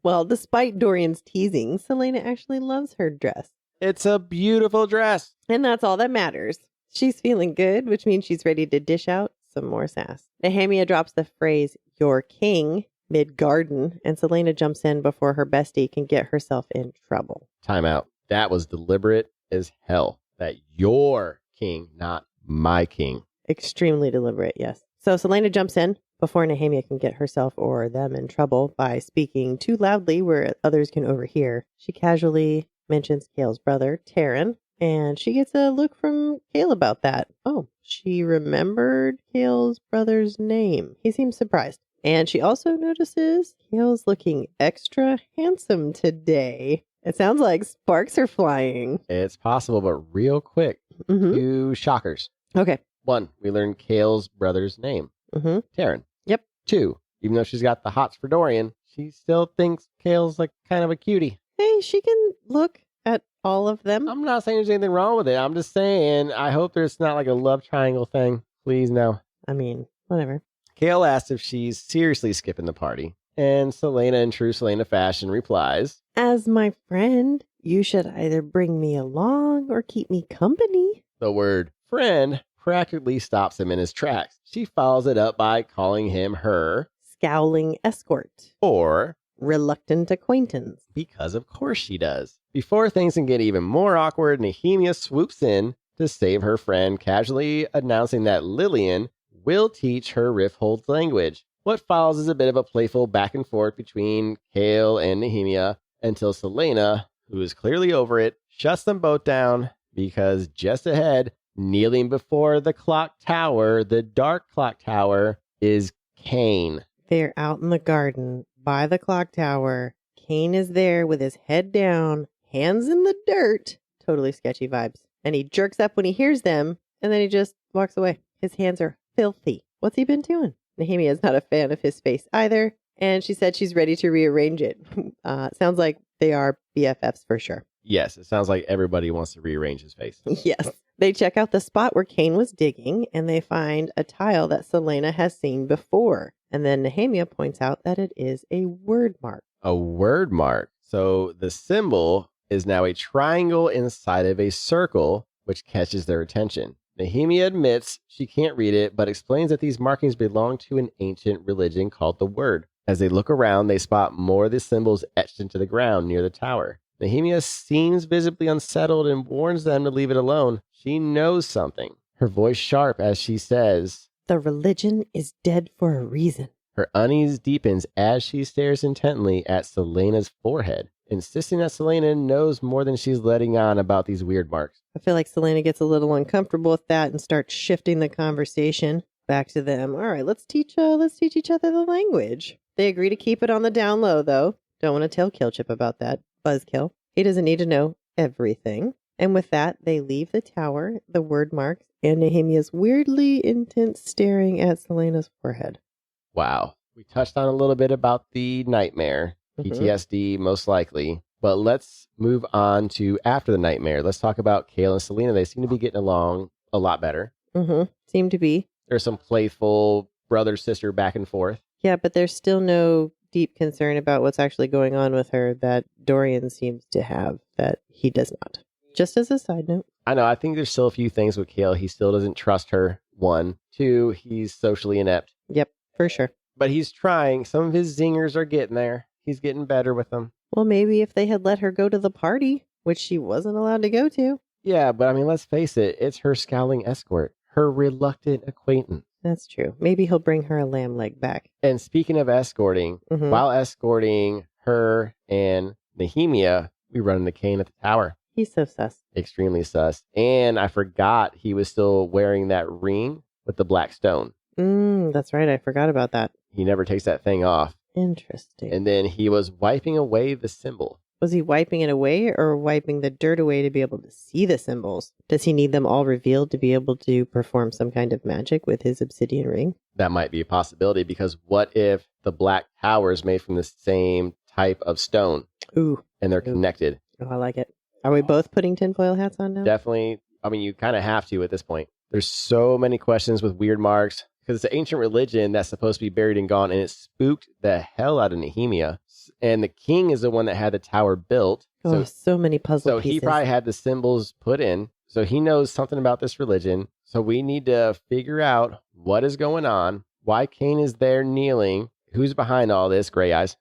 Well, despite Dorian's teasing, Celaena actually loves her dress. It's a beautiful dress. And that's all that matters. She's feeling good, which means she's ready to dish out some more sass. Nehemia drops the phrase, "your king," mid-garden, and Celaena jumps in before her bestie can get herself in trouble. Time out. That was deliberate as hell. That your king, not my king. Extremely deliberate, yes. So Celaena jumps in before Nehemia can get herself or them in trouble by speaking too loudly where others can overhear. She casually mentions Chaol's brother, Taryn, and she gets a look from Chaol about that. Oh, she remembered Chaol's brother's name. He seems surprised. And she also notices Chaol's looking extra handsome today. It sounds like sparks are flying. It's possible, but real quick. Mm-hmm. 2 shockers. Okay. 1, we learned Chaol's brother's name. Mm-hmm. Taryn. Yep. 2, even though she's got the hots for Dorian, she still thinks Chaol's like kind of a cutie. Hey, she can look at all of them. I'm not saying there's anything wrong with it. I'm just saying I hope there's not like a love triangle thing. Please, no. I mean, whatever. Chaol asks if she's seriously skipping the party, and Celaena, in true Celaena fashion, replies, "As my friend, you should either bring me along or keep me company." The word friend practically stops him in his tracks. She follows it up by calling him her scowling escort or reluctant acquaintance. Because of course she does. Before things can get even more awkward, Nehemia swoops in to save her friend, casually announcing that Lillian will teach her Rifthold's language. What follows is a bit of a playful back and forth between Chaol and Nehemia until Celaena, who is clearly over it, shuts them both down because just ahead, kneeling before the clock tower, the dark clock tower, is Cain. They're out in the garden by the clock tower. Cain is there with his head down, hands in the dirt. Totally sketchy vibes. And he jerks up when he hears them, and then he just walks away. His hands are filthy. What's he been doing? Nehemia is not a fan of his face either, and she said she's ready to rearrange it. Sounds like they are BFFs for sure. Yes, it sounds like everybody wants to rearrange his face. Yes. They check out the spot where Cain was digging, and they find a tile that Celaena has seen before. And then Nehemia points out that it is a word mark. A word mark. So the symbol is now a triangle inside of a circle, which catches their attention. Nehemia admits she can't read it, but explains that these markings belong to an ancient religion called the Word. As they look around, they spot more of the symbols etched into the ground near the tower. Nehemia seems visibly unsettled and warns them to leave it alone. She knows something. Her voice sharp as she says, "The religion is dead for a reason." Her unease deepens as she stares intently at Celaena's forehead, insisting that Celaena knows more than she's letting on about these weird marks. I feel like Celaena gets a little uncomfortable with that and starts shifting the conversation back to them. All right, let's teach each other the language. They agree to keep it on the down low, though. Don't want to tell Killchip about that. Buzzkill. He doesn't need to know everything. And with that, they leave the tower, the word marks, and Nehemia's weirdly intense staring at Celaena's forehead. Wow. We touched on a little bit about the nightmare, PTSD most likely, but let's move on to after the nightmare. Let's talk about Chaol and Celaena. They seem to be getting along a lot better. Seem to be. There's some playful brother-sister back and forth. Yeah, but there's still no deep concern about what's actually going on with her that Dorian seems to have that he does not. Just as a side note. I know. I think there's still a few things with Chaol. He still doesn't trust her. 1. 2, he's socially inept. Yep, for sure. But he's trying. Some of his zingers are getting there. He's getting better with them. Well, maybe if they had let her go to the party, which she wasn't allowed to go to. Yeah, but I mean, let's face it. It's her scowling escort. Her reluctant acquaintance. That's true. Maybe he'll bring her a lamb leg back. And speaking of escorting, while escorting her and Nehemia, we run into Cain at the tower. He's so sus. Extremely sus. And I forgot he was still wearing that ring with the black stone. That's right. I forgot about that. He never takes that thing off. Interesting. And then he was wiping away the symbol. Was he wiping it away or wiping the dirt away to be able to see the symbols? Does he need them all revealed to be able to perform some kind of magic with his obsidian ring? That might be a possibility, because what if the black tower is made from the same type of stone? Ooh. And they're connected. Oh, I like it. Are we both putting tinfoil hats on now? Definitely. I mean, you kind of have to at this point. There's so many questions with weird marks, because it's an ancient religion that's supposed to be buried and gone, and it spooked the hell out of Nehemia. And the king is the one that had the tower built. So many puzzle pieces. So he probably had the symbols put in. So he knows something about this religion. So we need to figure out what is going on, why Cain is there kneeling, who's behind all this. Gray eyes.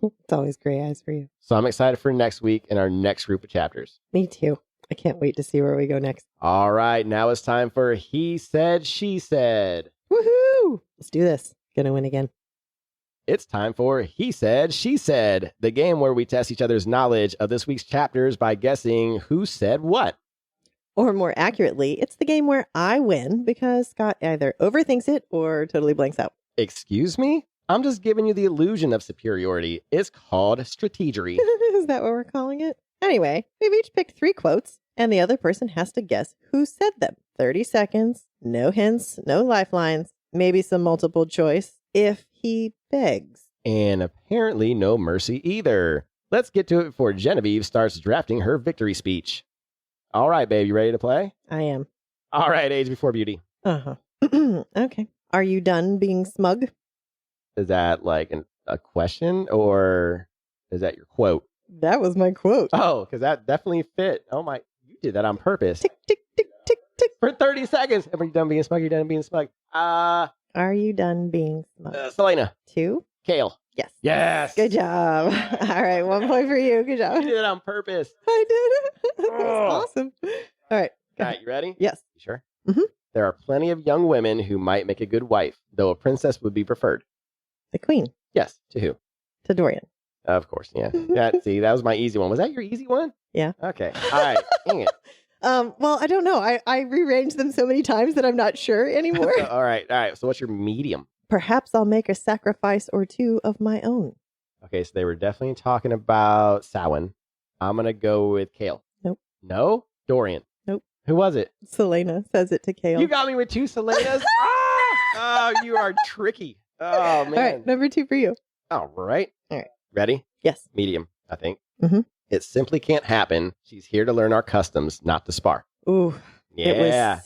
It's always gray eyes for you. So I'm excited for next week and our next group of chapters. Me too. I can't wait to see where we go next. All right, now it's time for He Said, She Said. Woohoo! Let's do this. Gonna win again. It's time for He Said, She Said, the game where we test each other's knowledge of this week's chapters by guessing who said what. Or more accurately, it's the game where I win because Scott either overthinks it or totally blanks out. Excuse me? I'm just giving you the illusion of superiority. It's called strategery. Is that what we're calling it? Anyway, we've each picked 3 quotes, and the other person has to guess who said them. 30 seconds, no hints, no lifelines, maybe some multiple choice, if he begs. And apparently no mercy either. Let's get to it before Genevieve starts drafting her victory speech. All right, babe, you ready to play? I am. All right, Age Before Beauty. Okay. Are you done being smug? Is that like a question or is that your quote? That was my quote. Oh, because that definitely fit. Oh my, you did that on purpose. Tick, tick, tick, tick, tick. For 30 seconds. Are you done being smug? You're done being smug. Are you done being smug? Celaena. 2? Chaol. Yes. Yes. Good job. All right, 1 point for you. Good job. You did it on purpose. I did it. That Oh. was awesome. All right. All right, you ready? Yes. You sure? Mm-hmm. There are plenty of young women who might make a good wife, though a princess would be preferred. The queen. Yes. To who? To Dorian. Of course, yeah. See, that was my easy one. Was that your easy one? Yeah. Okay. All right. Dang it. Well, I don't know. I rearranged them so many times that I'm not sure anymore. All right. So what's your medium? Perhaps I'll make a sacrifice or two of my own. Okay, so they were definitely talking about Samhain. I'm going to go with Chaol. Nope. No? Dorian. Nope. Who was it? Celaena says it to Chaol. You got me with 2 Celaenas? Oh, you are tricky. Oh, man. All right, number 2 for you. All right. All right. Ready? Yes. Medium, I think. Mm-hmm. It simply can't happen. She's here to learn our customs, not to spar. Ooh. Yeah.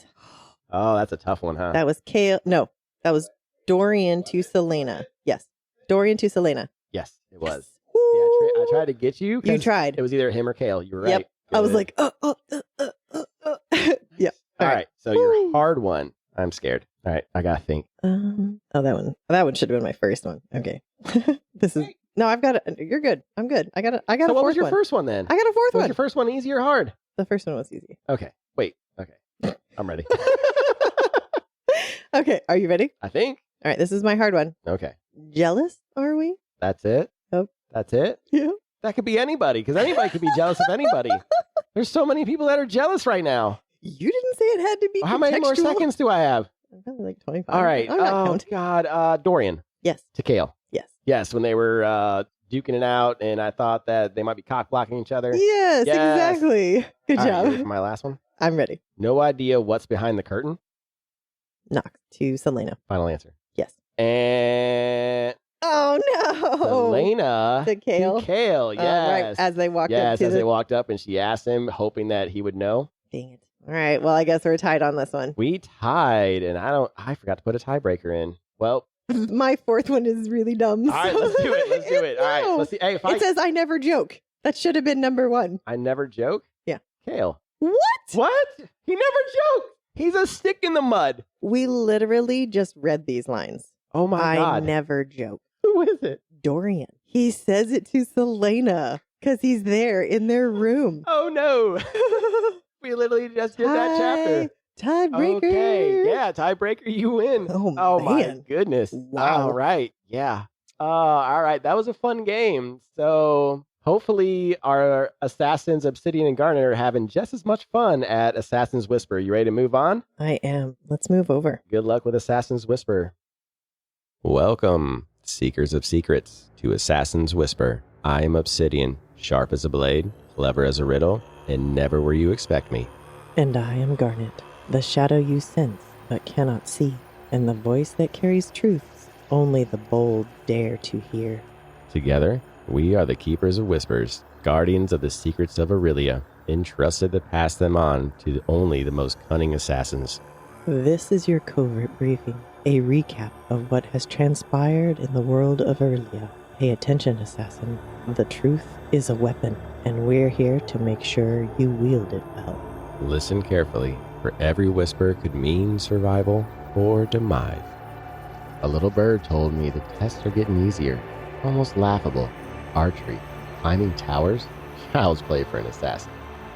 Oh, that's a tough one, huh? That was Chaol. No, that was Dorian to Celaena. Yes. Dorian to Celaena. Yes, it was. Yes. Yeah, I tried to get you. You tried. It was either him or Chaol. You were right. Yep. I was Good. like, Yep. All right. So your hard one. I'm scared. All right. I got to think. That one should have been my first one. Okay. I've got it. You're good. I'm good. I got So a fourth one. what was your first one then? I got a fourth Was one. your first one easy or hard? The first one was easy. Okay. Wait. Okay. I'm ready. Okay. Are you ready? I think. All right. This is my hard one. Okay. Jealous, are we? That's it? Nope. That's it? Yeah. That could be anybody because anybody could be jealous of anybody. There's so many people that are jealous right now. You didn't say it had to be How many more contextual. seconds do I have? Probably like 25. All right. I'm not Oh, counting. God. Dorian. Yes. To Chaol. Yes. Yes, when they were duking it out, and I thought that they might be cock blocking each other. Yes, Yes. exactly. Good All right, job. you ready for my last one? I'm ready. No idea what's behind the curtain. Knock to Celaena. Final answer. Yes. And Oh no. Celaena To Chaol. to Chaol. Yes. Right as they walked up Yes, to as they walked up, and she asked him, hoping that he would know. Dang it. All right. Well, I guess we're tied on this one. We tied, and I forgot to put a tiebreaker in. Well, My fourth one is really dumb. all right, let's do it. Let's do it. All right, let's see. Hey, if It says I never joke. That should have been number 1. I never joke. Yeah. Chaol. What? What? He never joked. He's a stick in the mud. We literally just read these lines. Oh my I God. never joke. Who is it? Dorian. He says it to Celaena because he's there in their room. Oh no. We literally just did that chapter. Tiebreaker. Okay. Yeah, tiebreaker, you win. Oh, my man. goodness. Wow. All right. Yeah. All right. That was a fun game. So hopefully our Assassins, Obsidian and Garnet, are having just as much fun at Assassin's Whisper. You ready to move on? I am. Let's move over. Good luck with Assassin's Whisper. Welcome, Seekers of Secrets, to Assassin's Whisper. I am Obsidian, sharp as a blade, clever as a riddle, and never where you expect me. And I am Garnet, the shadow you sense but cannot see, and the voice that carries truths only the bold dare to hear. Together, we are the Keepers of Whispers, guardians of the secrets of Aurelia, entrusted to pass them on to only the most cunning assassins. This is your covert briefing, a recap of what has transpired in the world of Aurelia. Pay attention, assassin. The truth is a weapon, and we're here to make sure you wield it well. Listen carefully, for every whisper could mean survival or demise. A little bird told me the tests are getting easier, almost laughable. Archery, climbing towers, child's play for an assassin.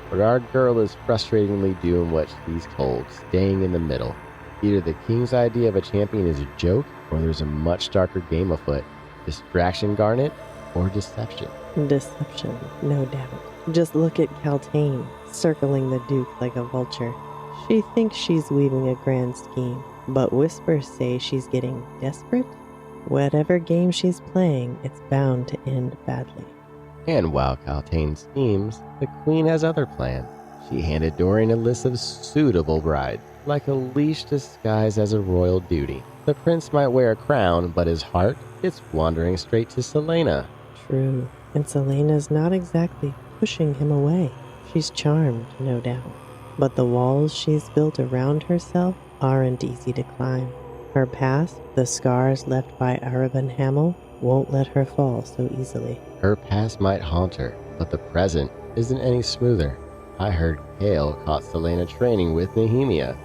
But our girl is frustratingly doing what she's told, staying in the middle. Either the king's idea of a champion is a joke, or there's a much darker game afoot. Distraction, Garnet, or deception? Deception, no doubt. Just look at Caltaine, circling the Duke like a vulture. She thinks she's weaving a grand scheme, but whispers say she's getting desperate. Whatever game she's playing, it's bound to end badly. And while Caltaine schemes, the queen has other plans. She handed Dorian a list of suitable brides, like a leash disguised as a royal duty. The prince might wear a crown, but his heart is wandering straight to Celaena. True, and Celaena's not exactly pushing him away. She's charmed, no doubt. But the walls she's built around herself aren't easy to climb. Her past, the scars left by Arab and Hamel, won't let her fall so easily. Her past might haunt her, but the present isn't any smoother. I heard Chaol caught Celaena training with Nehemia.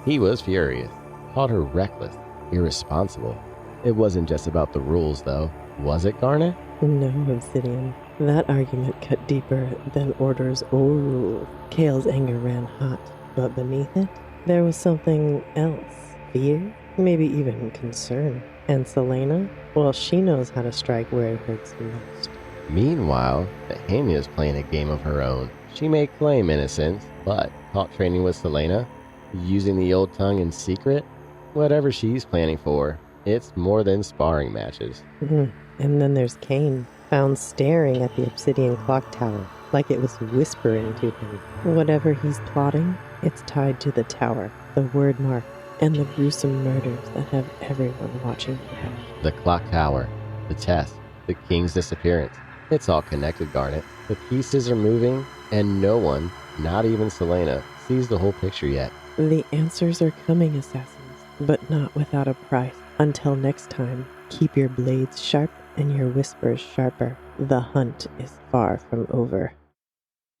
He was furious, called her reckless, irresponsible. It wasn't just about the rules, though, was it, Garnet? No, Obsidian. That argument cut deeper than orders or rules. Chaol's anger ran hot, but beneath it, there was something else. Fear? Maybe even concern. And Celaena? Well, she knows how to strike where it hurts the most. Meanwhile, Nehemia's playing a game of her own. She may claim innocence, but caught training with Celaena, using the old tongue in secret. Whatever she's planning for, it's more than sparring matches. And then there's Cain, found staring at the obsidian clock tower, like it was whispering to him. Whatever he's plotting, it's tied to the tower, the word mark, and the gruesome murders that have everyone watching for him. The clock tower, the test, the king's disappearance. It's all connected, Garnet. The pieces are moving, and no one, not even Celaena, sees the whole picture yet. The answers are coming, assassins, but not without a price. Until next time, keep your blades sharp and your whispers sharper. The hunt is far from over.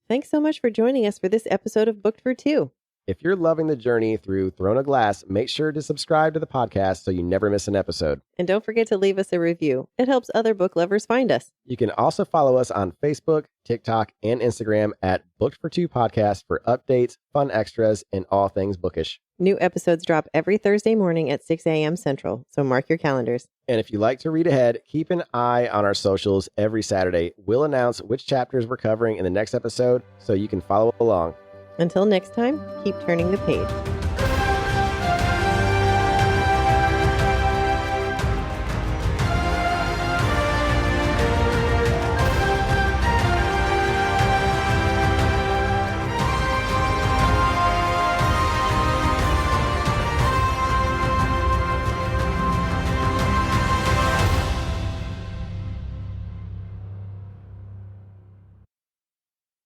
Thanks so much for joining us for this episode of Booked for Two. If you're loving the journey through Throne of Glass, make sure to subscribe to the podcast so you never miss an episode. And don't forget to leave us a review. It helps other book lovers find us. You can also follow us on Facebook, TikTok, and Instagram at Booked for Two Podcast for updates, fun extras, and all things bookish. New episodes drop every Thursday morning at 6 a.m. Central, so mark your calendars. And if you like to read ahead, keep an eye on our socials every Saturday. We'll announce which chapters we're covering in the next episode so you can follow along. Until next time, keep turning the page.